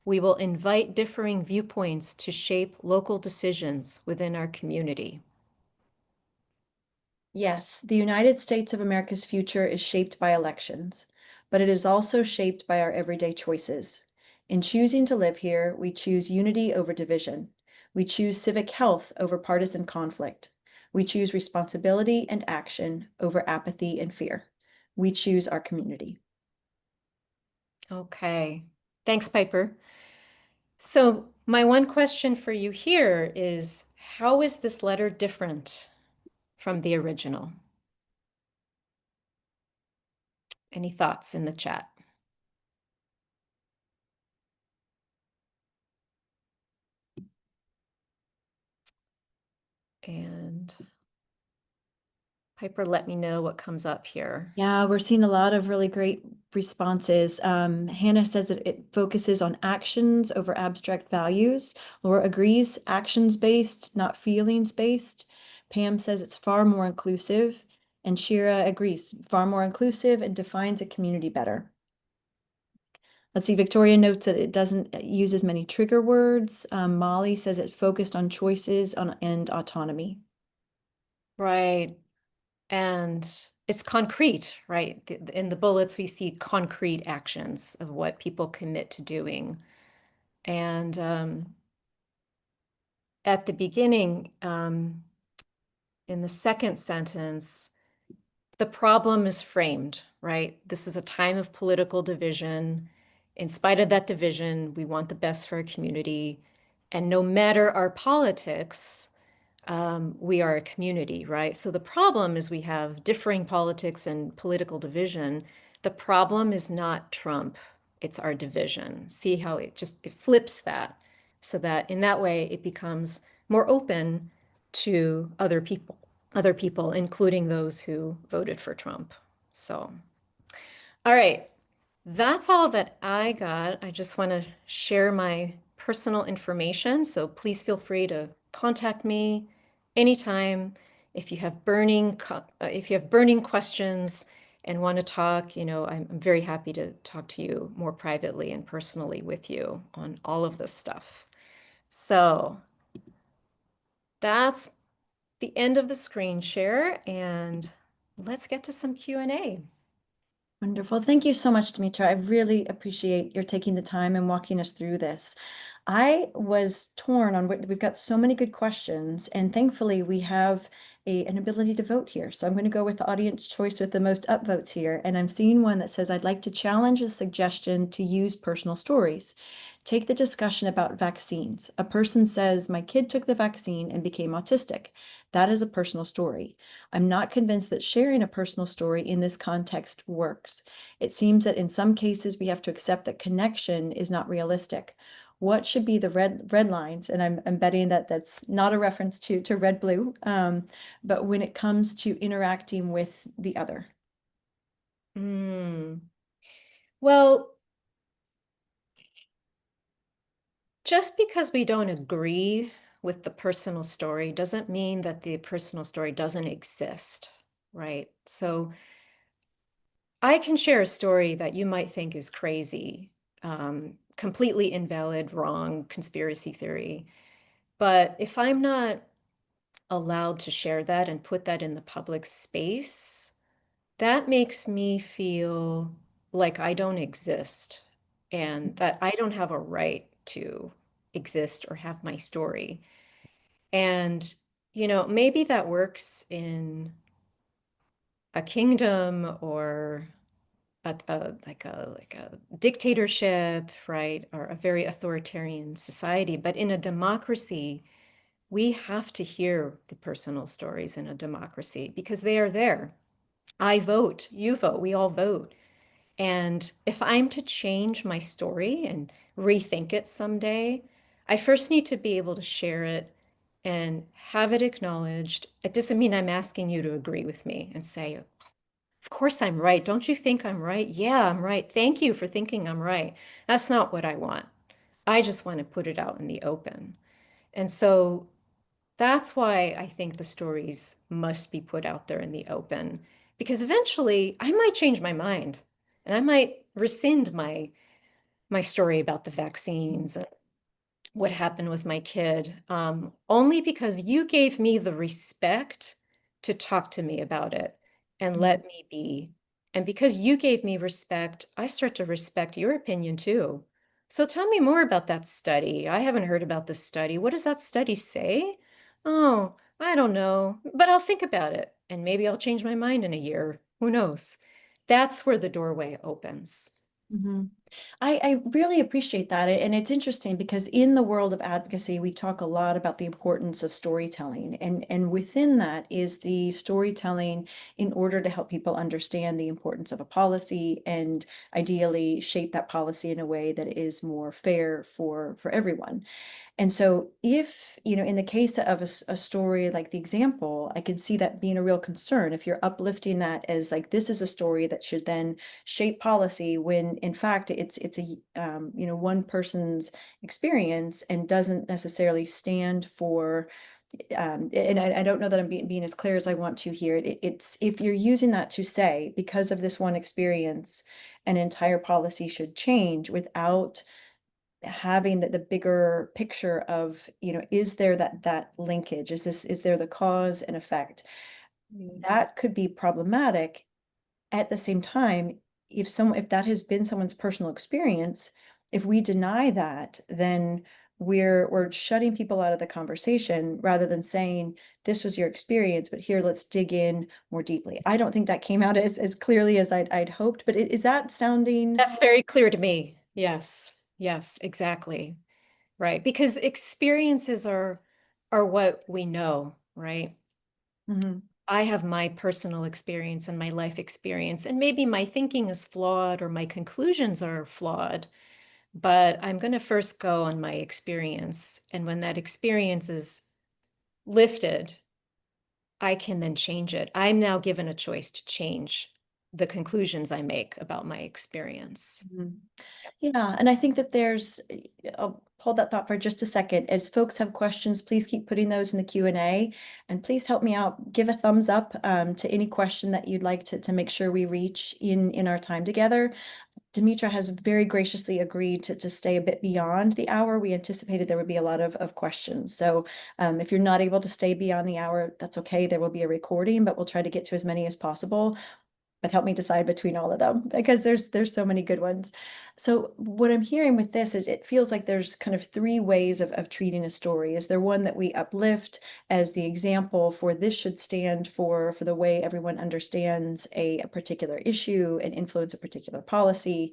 We will invite differing viewpoints to shape local decisions within our community. Yes, the United States of America's future is shaped by elections, but it is also shaped by our everyday choices. In choosing to live here, we choose unity over division. We choose civic health over partisan conflict. We choose responsibility and action over apathy and fear. We choose our community. Okay. Thanks, Piper. So, my one question for you here is, how is this letter different from the original? Any thoughts in the chat? And Piper, let me know what comes up here. Yeah, we're seeing a lot of really great responses. Hannah says that it focuses on actions over abstract values. Laura agrees, actions-based, not feelings-based. Pam says it's far more inclusive. And Shira agrees, far more inclusive and defines a community better. Let's see, Victoria notes that it doesn't use as many trigger words. Molly says it focused on choices and autonomy. Right. And it's concrete, right? In the bullets, we see concrete actions of what people commit to doing. And at the beginning, in the second sentence, the problem is framed, right? This is a time of political division. In spite of that division, we want the best for our community. And no matter our politics, we are a community, right? So the problem is we have differing politics and political division. The problem is not Trump, it's our division. See how it flips that so that in that way it becomes more open to other people, including those who voted for Trump. So, all right, that's all that I got. I just want to share my personal information, so please feel free to contact me anytime if you have burning questions and want to talk. I'm very happy to talk to you more privately and personally with you on all of this stuff. So that's the end of the screen share, and let's get to some Q&A. Wonderful. Thank you so much, Demetra. I really appreciate your taking the time and walking us through this. I was torn on what we've got so many good questions, and thankfully we have an ability to vote here. So I'm going to go with the audience choice with the most upvotes here. And I'm seeing one that says, I'd like to challenge a suggestion to use personal stories. Take the discussion about vaccines. A person says, my kid took the vaccine and became autistic. That is a personal story. I'm not convinced that sharing a personal story in this context works. It seems that in some cases we have to accept that connection is not realistic. What should be the red lines? And I'm betting that that's not a reference to red blue, but when it comes to interacting with the other. Well, just because we don't agree with the personal story doesn't mean that the personal story doesn't exist, right? So I can share a story that you might think is crazy, completely invalid, wrong, conspiracy theory. But if I'm not allowed to share that and put that in the public space, that makes me feel like I don't exist and that I don't have a right to exist or have my story. And, maybe that works in a kingdom or like a dictatorship, right? Or a very authoritarian society. But in a democracy, we have to hear the personal stories in a democracy because they are there. I vote, you vote, we all vote. And if I'm to change my story and rethink it someday, I first need to be able to share it and have it acknowledged. It doesn't mean I'm asking you to agree with me and say, of course I'm right. Don't you think I'm right? Yeah, I'm right. Thank you for thinking I'm right. That's not what I want. I just want to put it out in the open. And so that's why I think the stories must be put out there in the open, because eventually I might change my mind and I might rescind my story about the vaccines and what happened with my kid, only because you gave me the respect to talk to me about it and let me be. And because you gave me respect, I start to respect your opinion too. So tell me more about that study. I haven't heard about this study. What does that study say? Oh, I don't know, but I'll think about it and maybe I'll change my mind in a year. Who knows? That's where the doorway opens. Mhm. I really appreciate that. And it's interesting because in the world of advocacy, we talk a lot about the importance of storytelling. And within that is the storytelling in order to help people understand the importance of a policy and ideally shape that policy in a way that is more fair for everyone. And so if, in the case of a story like the example, I can see that being a real concern if you're uplifting that as like this is a story that should then shape policy when in fact it's a one person's experience and doesn't necessarily stand for and I don't know that I'm being as clear as I want to here. It's if you're using that to say because of this one experience, an entire policy should change without having the bigger picture of, is there that linkage? Is there the cause and effect? Mm. That could be problematic. At the same time, if that has been someone's personal experience, if we deny that, then we're shutting people out of the conversation rather than saying this was your experience, but here let's dig in more deeply. I don't think that came out as clearly as I'd hoped, but is that sounding? That's very clear to me. Yes, yes, exactly. Right. Because experiences are what we know, right? Mhm. I have my personal experience and my life experience, and maybe my thinking is flawed or my conclusions are flawed, but I'm going to first go on my experience. And when that experience is lifted, I can then change it. I'm now given a choice to change the conclusions I make about my experience. Mhm. Yeah, and I think that I'll hold that thought for just a second. As folks have questions, please keep putting those in the Q&A, and please help me out. Give a thumbs up to any question that you'd like to make sure we reach in our time together. Demetra has very graciously agreed to stay a bit beyond the hour. We anticipated there would be a lot of questions. So if you're not able to stay beyond the hour, that's okay. There will be a recording, but we'll try to get to as many as possible. But help me decide between all of them because there's so many good ones. So what I'm hearing with this is it feels like there's kind of three ways of treating a story. Is there one that we uplift as the example for this should stand for the way everyone understands a particular issue and influence a particular policy?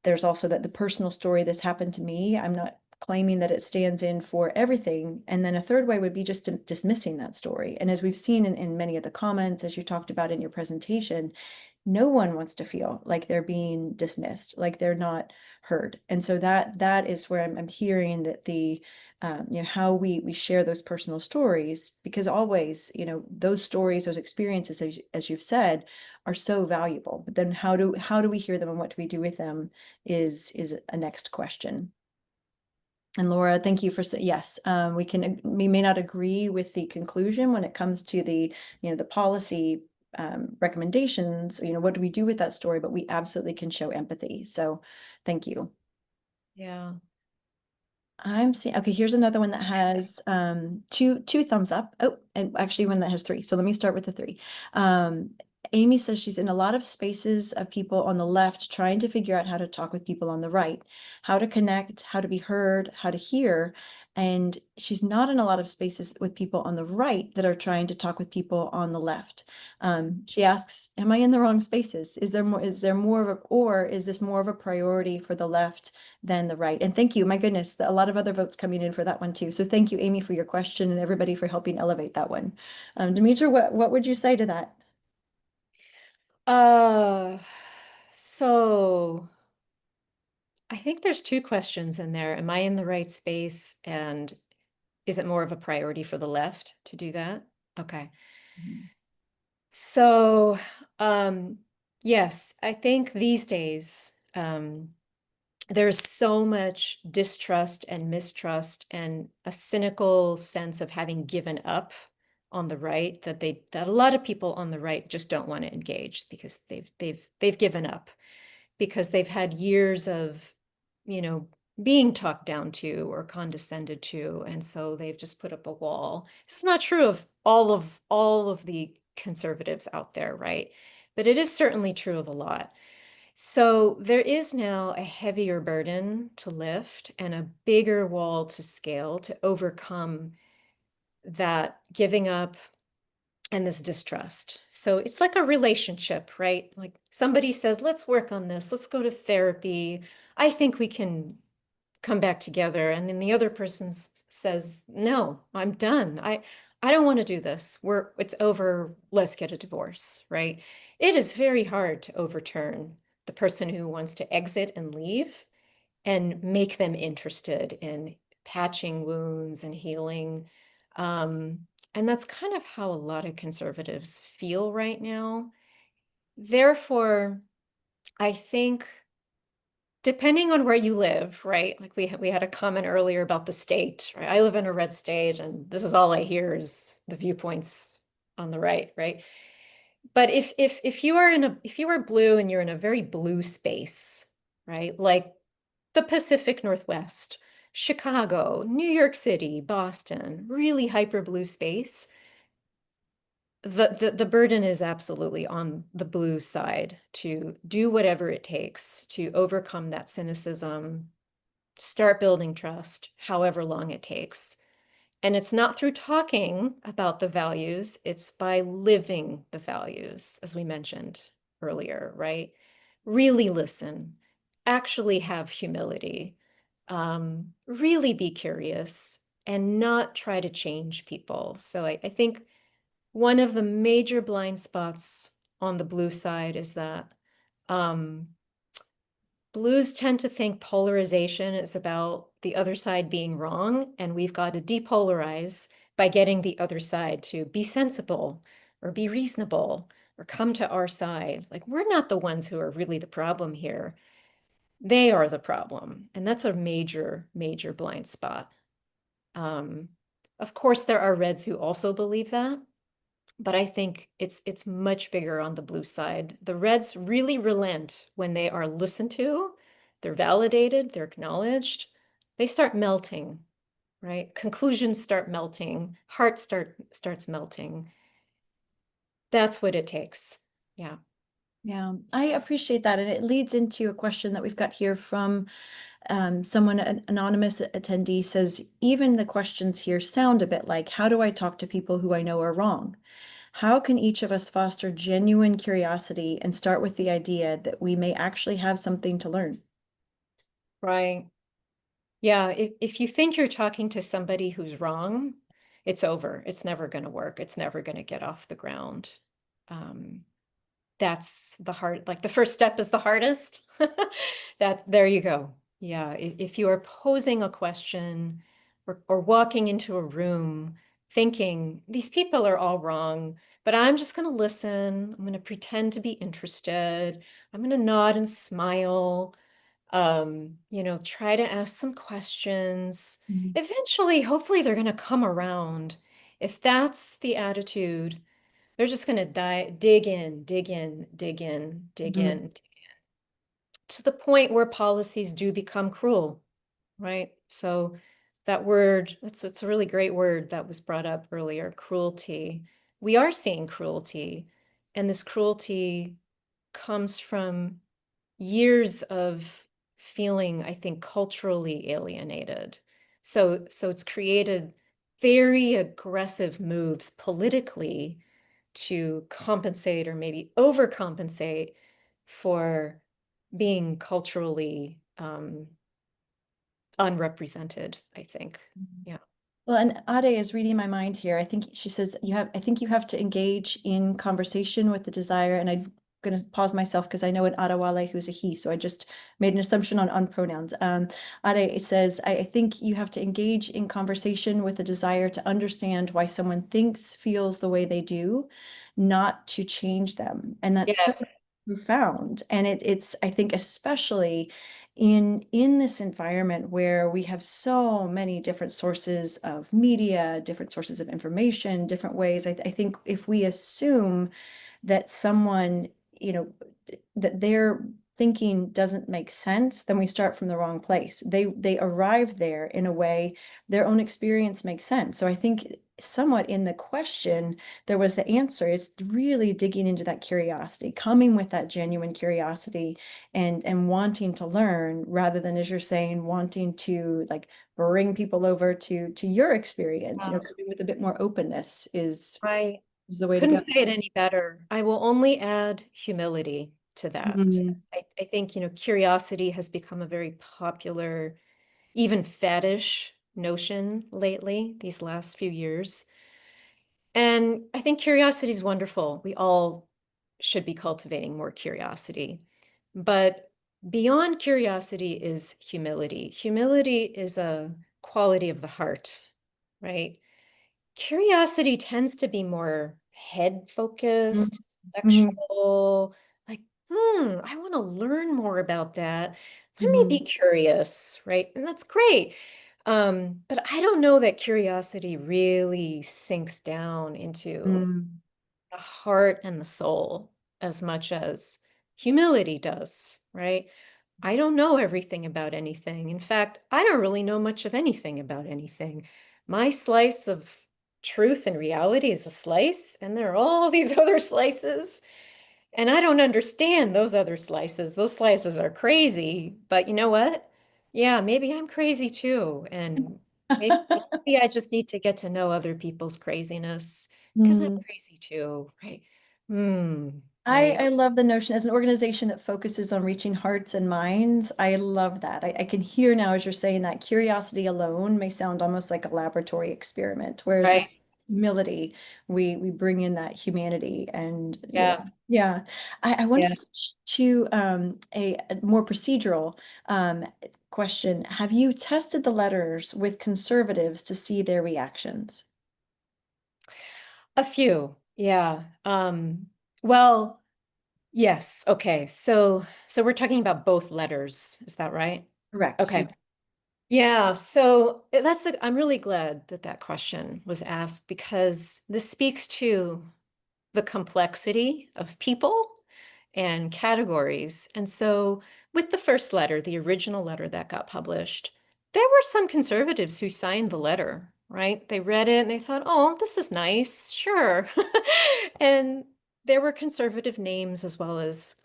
There's also that the personal story, this happened to me. I'm not claiming that it stands in for everything. And then a third way would be just dismissing that story. And as we've seen in many of the comments, as you talked about in your presentation, no one wants to feel like they're being dismissed, like they're not heard. And so that is where I'm hearing that how we share those personal stories, because always, those stories, those experiences, as you've said, are so valuable. But then how do we hear them and what do we do with them is a next question. And Laura, thank you for yes, we may not agree with the conclusion when it comes to the policy recommendations, what do we do with that story, but we absolutely can show empathy. So thank you. Yeah. I'm seeing, okay, here's another one that has two thumbs up. Oh, and actually one that has three. So let me start with the three. Amy says she's in a lot of spaces of people on the left trying to figure out how to talk with people on the right, how to connect, how to be heard, how to hear. And she's not in a lot of spaces with people on the right that are trying to talk with people on the left. She asks, am I in the wrong spaces? Is there more of a, or is this more of a priority for the left than the right? And thank you, my goodness, a lot of other votes coming in for that one too. So thank you, Amy, for your question and everybody for helping elevate that one. Demetra, what would you say to that? Uh, so I think there's two questions in there. Am I in the right space? And is it more of a priority for the left to do that? Okay. So, yes, I think these days, there's so much distrust and mistrust and a cynical sense of having given up on the right that a lot of people on the right just don't want to engage because they've given up because they've had years of, being talked down to or condescended to, and so they've just put up a wall. It's not true of all of the conservatives out there, right? But it is certainly true of a lot. So there is now a heavier burden to lift and a bigger wall to scale to overcome that giving up and this distrust. So it's like a relationship, right? Like somebody says, let's work on this, let's go to therapy. I think we can come back together. And then the other person says, no, I'm done. I don't want to do this. It's over. Let's get a divorce, right? It is very hard to overturn the person who wants to exit and leave and make them interested in patching wounds and healing. Um, and that's kind of how a lot of conservatives feel right now. Therefore, I think depending on where you live, right? Like we had a comment earlier about the state, right? I live in a red state, and this is all I hear is the viewpoints on the right, right? But if you are if you are blue and you're in a very blue space, right? Like the Pacific Northwest, Chicago, New York City, Boston, really hyper blue space, the burden is absolutely on the blue side to do whatever it takes to overcome that cynicism, start building trust, however long it takes. And it's not through talking about the values, it's by living the values, as we mentioned earlier, right? Really listen, actually have humility, really be curious, and not try to change people. So I think one of the major blind spots on the blue side is that um, blues tend to think polarization is about the other side being wrong, and we've got to depolarize by getting the other side to be sensible or be reasonable or come to our side. Like, we're not the ones who are really the problem here. They are the problem. And that's a major, major blind spot. Um, of course, there are Reds who also believe that, but I think it's much bigger on the blue side. The Reds really relent when they are listened to, they're validated, they're acknowledged, they start melting, right? Conclusions start melting, starts melting. That's what it takes. Yeah. Yeah, I appreciate that. And it leads into a question that we've got here from someone, an anonymous attendee says, even the questions here sound a bit like, how do I talk to people who I know are wrong? How can each of us foster genuine curiosity and start with the idea that we may actually have something to learn? Right. Yeah, if you think you're talking to somebody who's wrong, it's over. It's never going to work. It's never going to get off the ground. Um, that's the hard, like the first step is the hardest. That there you go. Yeah, if you are posing a question or walking into a room thinking these people are all wrong, but I'm just going to listen. I'm going to pretend to be interested. I'm going to nod and smile. Try to ask some questions. Mhm. Eventually, hopefully, they're going to come around. If that's the attitude, they're just going to dig in, dig in, dig in, dig Mhm. in, to the point where policies do become cruel, right? So that word, it's a really great word that was brought up earlier, cruelty. We are seeing cruelty, and this cruelty comes from years of feeling, I think, culturally alienated. So it's created very aggressive moves politically to compensate or maybe overcompensate for being culturally unrepresented, I think. Yeah. Well, and Ade is reading my mind here. I think she says I think you have to engage in conversation with the desire. And I'm going to pause myself because I know an Adewale who's a he. So I just made an assumption on pronouns. Ade says, I think you have to engage in conversation with the desire to understand why someone thinks, feels the way they do, not to change them. And that's so Yes. profound. And it's, I think, especially in this environment where we have so many different sources of media, different sources of information, different ways. I think if we assume that someone, you know, that their thinking doesn't make sense, then we start from the wrong place. They arrive there in a way their own experience makes sense. So I think somewhat in the question, there was the answer. It's really digging into that curiosity, coming with that genuine curiosity and wanting to learn rather than, as you're saying, wanting to like bring people over to your experience, Yeah. coming with a bit more openness is Right. is the way to Couldn't go. say it any better. I will only add humility. to that. So Mm, I think, curiosity has become a very popular, even faddish notion lately, these last few years. And I think curiosity is wonderful. We all should be cultivating more curiosity. But beyond curiosity is humility. Humility is a quality of the heart, right? Curiosity tends to be more head mm, focused, mhm, intellectual, like, I want to learn more about that. Let me mhm, be curious, right? And that's great. But I don't know that curiosity really sinks down into mm, the heart and the soul as much as humility does, right? I don't know everything about anything. In fact, I don't really know much of anything about anything. My slice of truth and reality is a slice, and there are all these other slices, and I don't understand those other slices. Those slices are crazy, but you know what? Yeah, maybe I'm crazy too, and maybe I just need to get to know other people's craziness because I'm mm. crazy too, right? Hmm, I, right, I love the notion as an organization that focuses on reaching hearts and minds. I love that. I can hear now as you're saying that curiosity alone may sound almost like a laboratory experiment, whereas with right. humility, we bring in that humanity and Yeah, yeah. I want to yeah. switch to a more procedural question. Have you tested the letters with conservatives to see their reactions? A few, yeah. Well, yes. Okay. So we're talking about both letters. Is that right? Correct. Okay. Yeah. So I'm really glad that that question was asked because this speaks to the complexity of people and categories. And so, with the first letter, the original letter that got published, there were some conservatives who signed the letter, right? They read it and they thought, oh, this is nice, sure. And there were conservative names as well as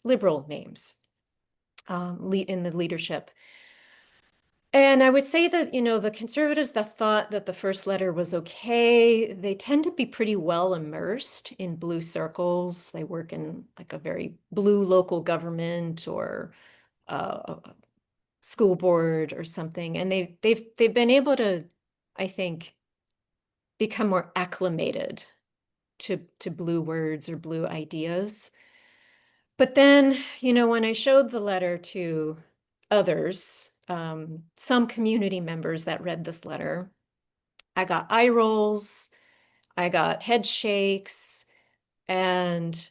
liberal names in the leadership. And I would say that, the conservatives that thought that the first letter was okay, they tend to be pretty well immersed in blue circles. They work in like a very blue local government or a school board or something. And they've been able to, I think, become more acclimated to blue words or blue ideas. But then, when I showed the letter to others, some community members that read this letter, I got eye rolls, I got head shakes, and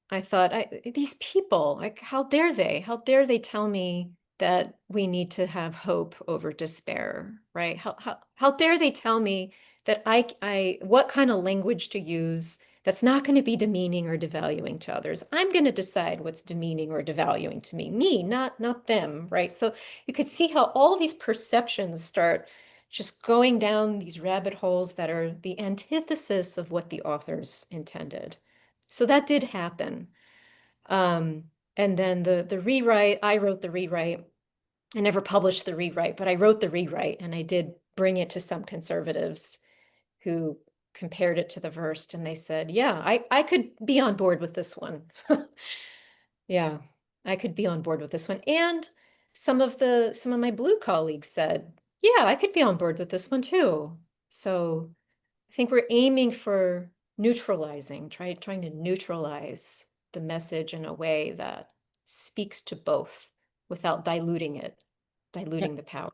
I thought, these people, like, how dare they? How dare they tell me that we need to have hope over despair, right? How dare they tell me that what kind of language to use that's not going to be demeaning or devaluing to others? I'm going to decide what's demeaning or devaluing to me, not them, right? So you could see how all these perceptions start just going down these rabbit holes that are the antithesis of what the authors intended. So that did happen. Um, and then the rewrite, I wrote the rewrite. I never published the rewrite, but I wrote the rewrite and I did bring it to some conservatives who compared it to the Verst and they said, yeah, I could be on board with this one. Yeah, I could be on board with this one. And some of my blue colleagues said, yeah, I could be on board with this one too. So I think we're aiming for trying to neutralize the message in a way that speaks to both without diluting the power.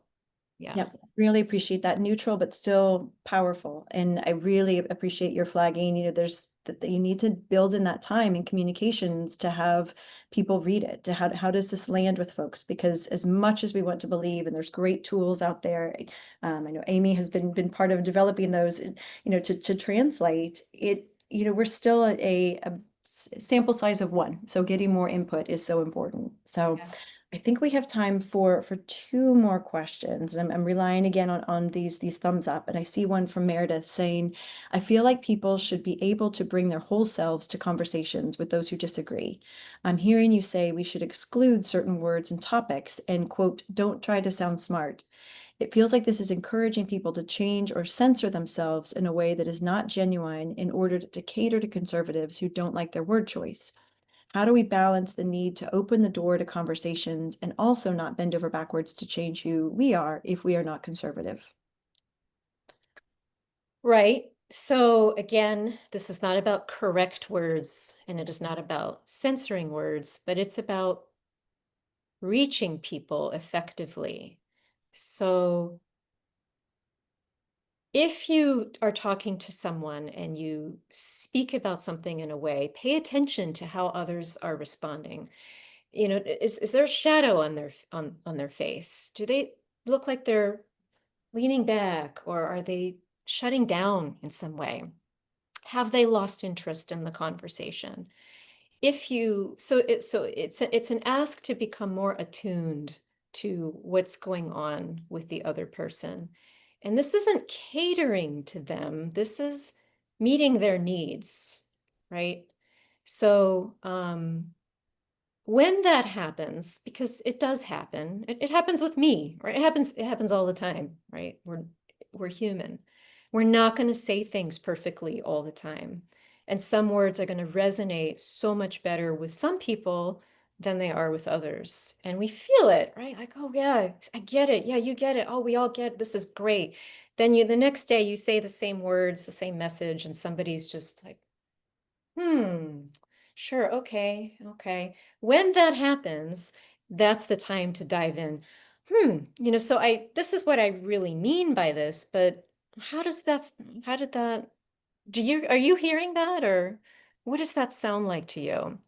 Yeah. Yep, really appreciate that. Neutral, but still powerful. And I really appreciate your flagging. There's that you need to build in that time in communications to have people read it, to how does this land with folks? Because as much as we want to believe, and there's great tools out there, I know Amy has been part of developing those, to translate it, we're still a sample size of one. So getting more input is so important. So Yeah. I think we have time for two more questions. I'm relying again on these thumbs up, and I see one from Meredith saying, "I feel like people should be able to bring their whole selves to conversations with those who disagree. I'm hearing you say we should exclude certain words and topics and quote, don't try to sound smart. It feels like this is encouraging people to change or censor themselves in a way that is not genuine in order to cater to conservatives who don't like their word choice. How do we balance the need to open the door to conversations and also not bend over backwards to change who we are if we are not conservative? Right. So again, this is not about correct words and it is not about censoring words, but it's about reaching people effectively. So if you are talking to someone and you speak about something in a way, pay attention to how others are responding. You know, is there a shadow on on their face? Do they look like they're leaning back, or are they shutting down in some way? Have they lost interest in the conversation? If you it's an ask to become more attuned to what's going on with the other person. And this isn't catering to them. This is meeting their needs, right? So when that happens, because it does happen, it happens with me, right? It happens all the time, right? We're human. We're not going to say things perfectly all the time. And some words are going to resonate so much better with some people than they are with others. And we feel it, right? Like, oh yeah, I get it. Yeah, you get it. Oh, we all get it. This is great. Then the next day you say the same words, the same message, and somebody's just like, sure, okay, okay. When that happens, that's the time to dive in. So this is what I really mean by this, but how does that, how did that, are you hearing that, or what does that sound like to you?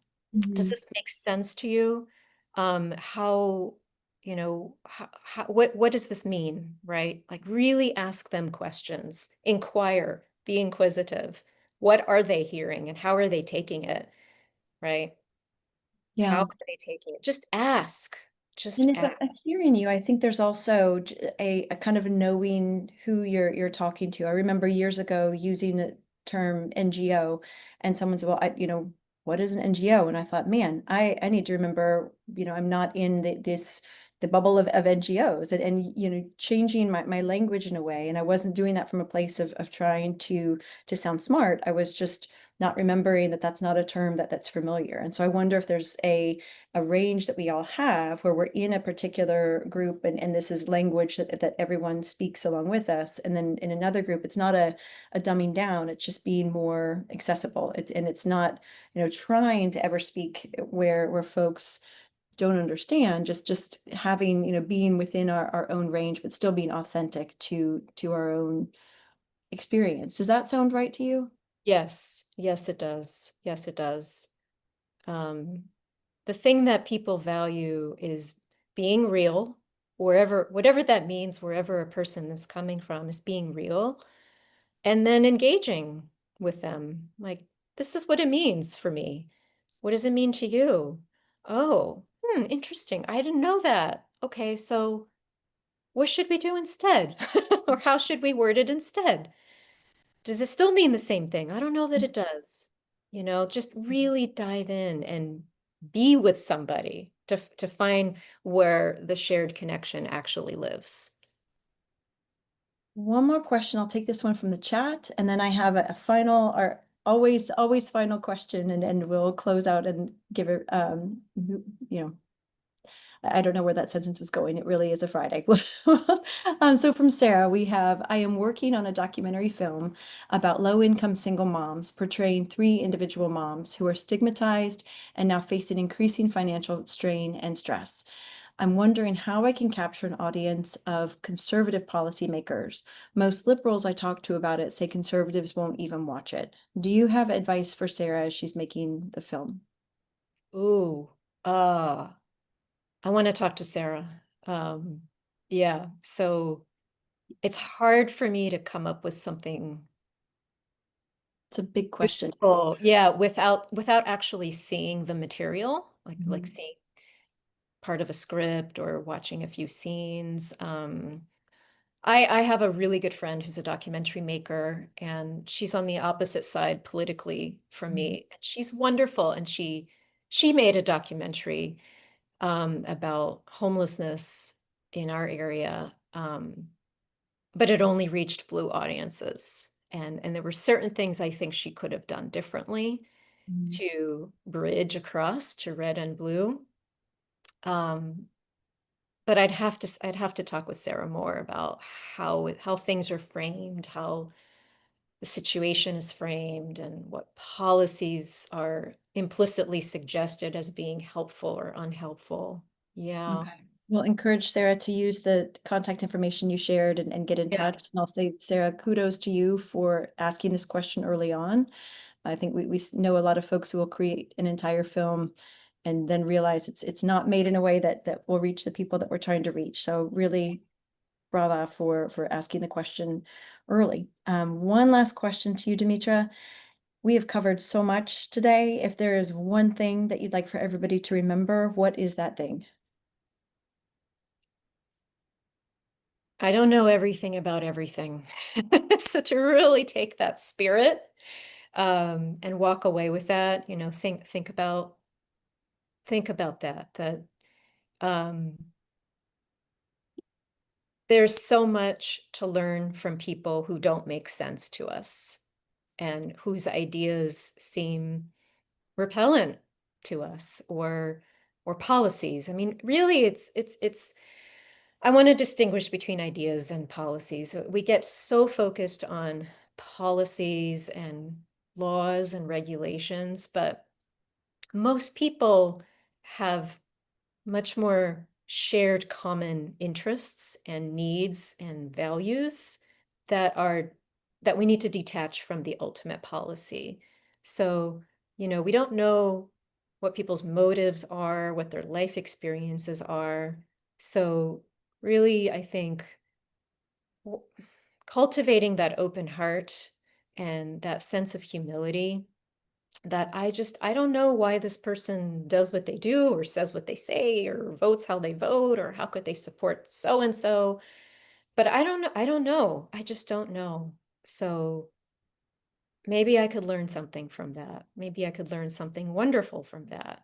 Does Mhm. this make sense to you? How, what does this mean, right? Like really ask them questions, inquire, be inquisitive. What are they hearing and how are they taking it, right? How Yeah. are they taking it? Just ask. Just And if I'm ask. hearing you, I think there's also a kind of knowing who you're talking to. I remember years ago using the term NGO, and someone said, "Well, what is an NGO?" And I thought, man, I need to remember, I'm not in the bubble of NGOs, and changing my language in a way. And I wasn't doing that from a place of trying to sound smart. I was just not remembering that that's not a term that's familiar. And so I wonder if there's a range that we all have where we're in a particular group, and this is language that everyone speaks along with us. And then in another group, it's not a dumbing down, it's just being more accessible. And it's not, trying to ever speak where folks don't understand, just having, being within our own range, but still being authentic to our own experience. Does that sound right to you? Yes. Yes, it does. Yes, it does. Um, the thing that people value is being real, whatever that means, wherever a person is coming from, is being real, and then engaging with them. Like, this is what it means for me. What does it mean to you? Oh, interesting. I didn't know that. Okay, so what should we do instead? Or how should we word it instead? Does it still mean the same thing? I don't know that it does. Just really dive in and be with somebody to find where the shared connection actually lives. One more question. I'll take this one from the chat, and then I have a final, or always final question, and we'll close out and give it, you know, I don't know where that sentence was going. It really is a Friday. So from Sarah, we have, I am working on a documentary film about low-income single moms, portraying three individual moms who are stigmatized and now facing increasing financial strain and stress. I'm wondering how I can capture an audience of conservative policymakers. Most liberals I talk to about it say conservatives won't even watch it. Do you have advice for Sarah as she's making the film? Ooh, uh, I want to talk to Sarah. Yeah, so it's hard for me to come up with something It's a big question. useful, yeah, without actually seeing the material, like Mhm. seeing part of a script or watching a few scenes. I have a really good friend who's a documentary maker, and she's on the opposite side politically from Mhm. me. She's wonderful, and she made a documentary about homelessness in our area, but it only reached blue audiences, and there were certain things I think she could have done differently. to bridge across to red and blue. But I'd have to talk with Sarah more about how things are framed, how the situation is framed, and what policies are implicitly suggested as being helpful or unhelpful. Yeah. Okay. We'll encourage Sarah to use the contact information you shared and get in Yeah. touch. And I'll say, Sarah, kudos to you for asking this question early on. I think we know a lot of folks who will create an entire film and then realize it's not made in a way that will reach the people that we're trying to reach. So really brava for asking the question early. One last question to you, Demetra. We have covered so much today. If there is one thing that you'd like for everybody to remember, what is that thing? I don't know everything about everything. So to really take that spirit and walk away with that, think about that um there's so much to learn from people who don't make sense to us and whose ideas seem repellent to us, or policies. I mean, really, it's I want to distinguish between ideas and policies. We get so focused on policies and laws and regulations, but most people have much more shared common interests and needs and values that are that we need to detach from the ultimate policy. So, we don't know what people's motives are, what their life experiences are. So, really, I think w- cultivating that open heart and that sense of humility, that I don't know why this person does what they do or says what they say or votes how they vote or how could they support so and so, but I don't know, I just don't know. So maybe I could learn something from that. Maybe I could learn something wonderful from that.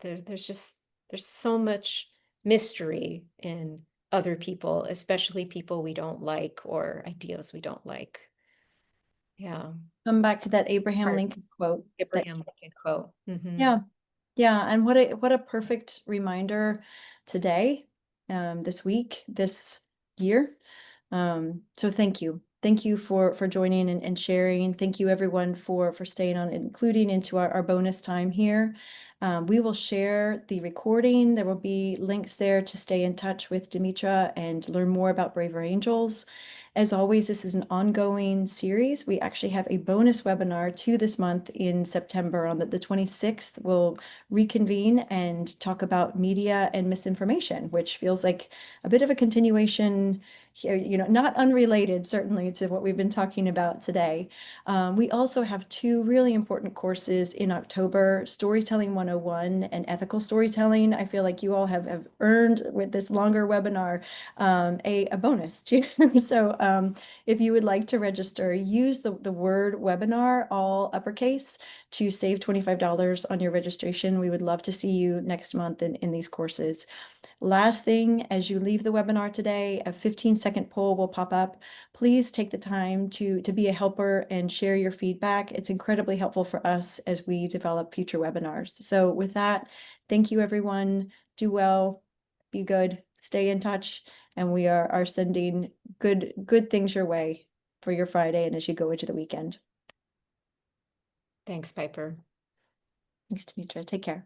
Like, there's so much mystery in other people, especially people we don't like or ideas we don't like. Yeah. Come back to that Abraham Lincoln Hearts. quote that, Abraham Lincoln quote. yeah, yeah, and what a perfect reminder today, this week, this year. So thank you. Thank you for joining and sharing. Thank you everyone for staying on, including into our bonus time here. We will share the recording. There will be links there to stay in touch with Demetra and learn more about Braver Angels. As always, this is an ongoing series. We actually have a bonus webinar to this month in September on the 26th. We'll reconvene and talk about media and misinformation, which feels like a bit of a continuation here, not unrelated certainly to what we've been talking about today. We also have two really important courses in October, Storytelling 101 and Ethical Storytelling. I feel like you all have earned with this longer webinar a bonus too. So if you would like to register, use the word webinar, all uppercase, to save $25 on your registration. We would love to see you next month in these courses. Last thing, as you leave the webinar today, a 15-second poll will pop up. Please take the time to be a helper and share your feedback. It's incredibly helpful for us as we develop future webinars. So with that, thank you everyone. Do well, be good, stay in touch, and we are sending good things your way for your Friday and as you go into the weekend. Thanks, Piper. Thanks, Demetra. Take care.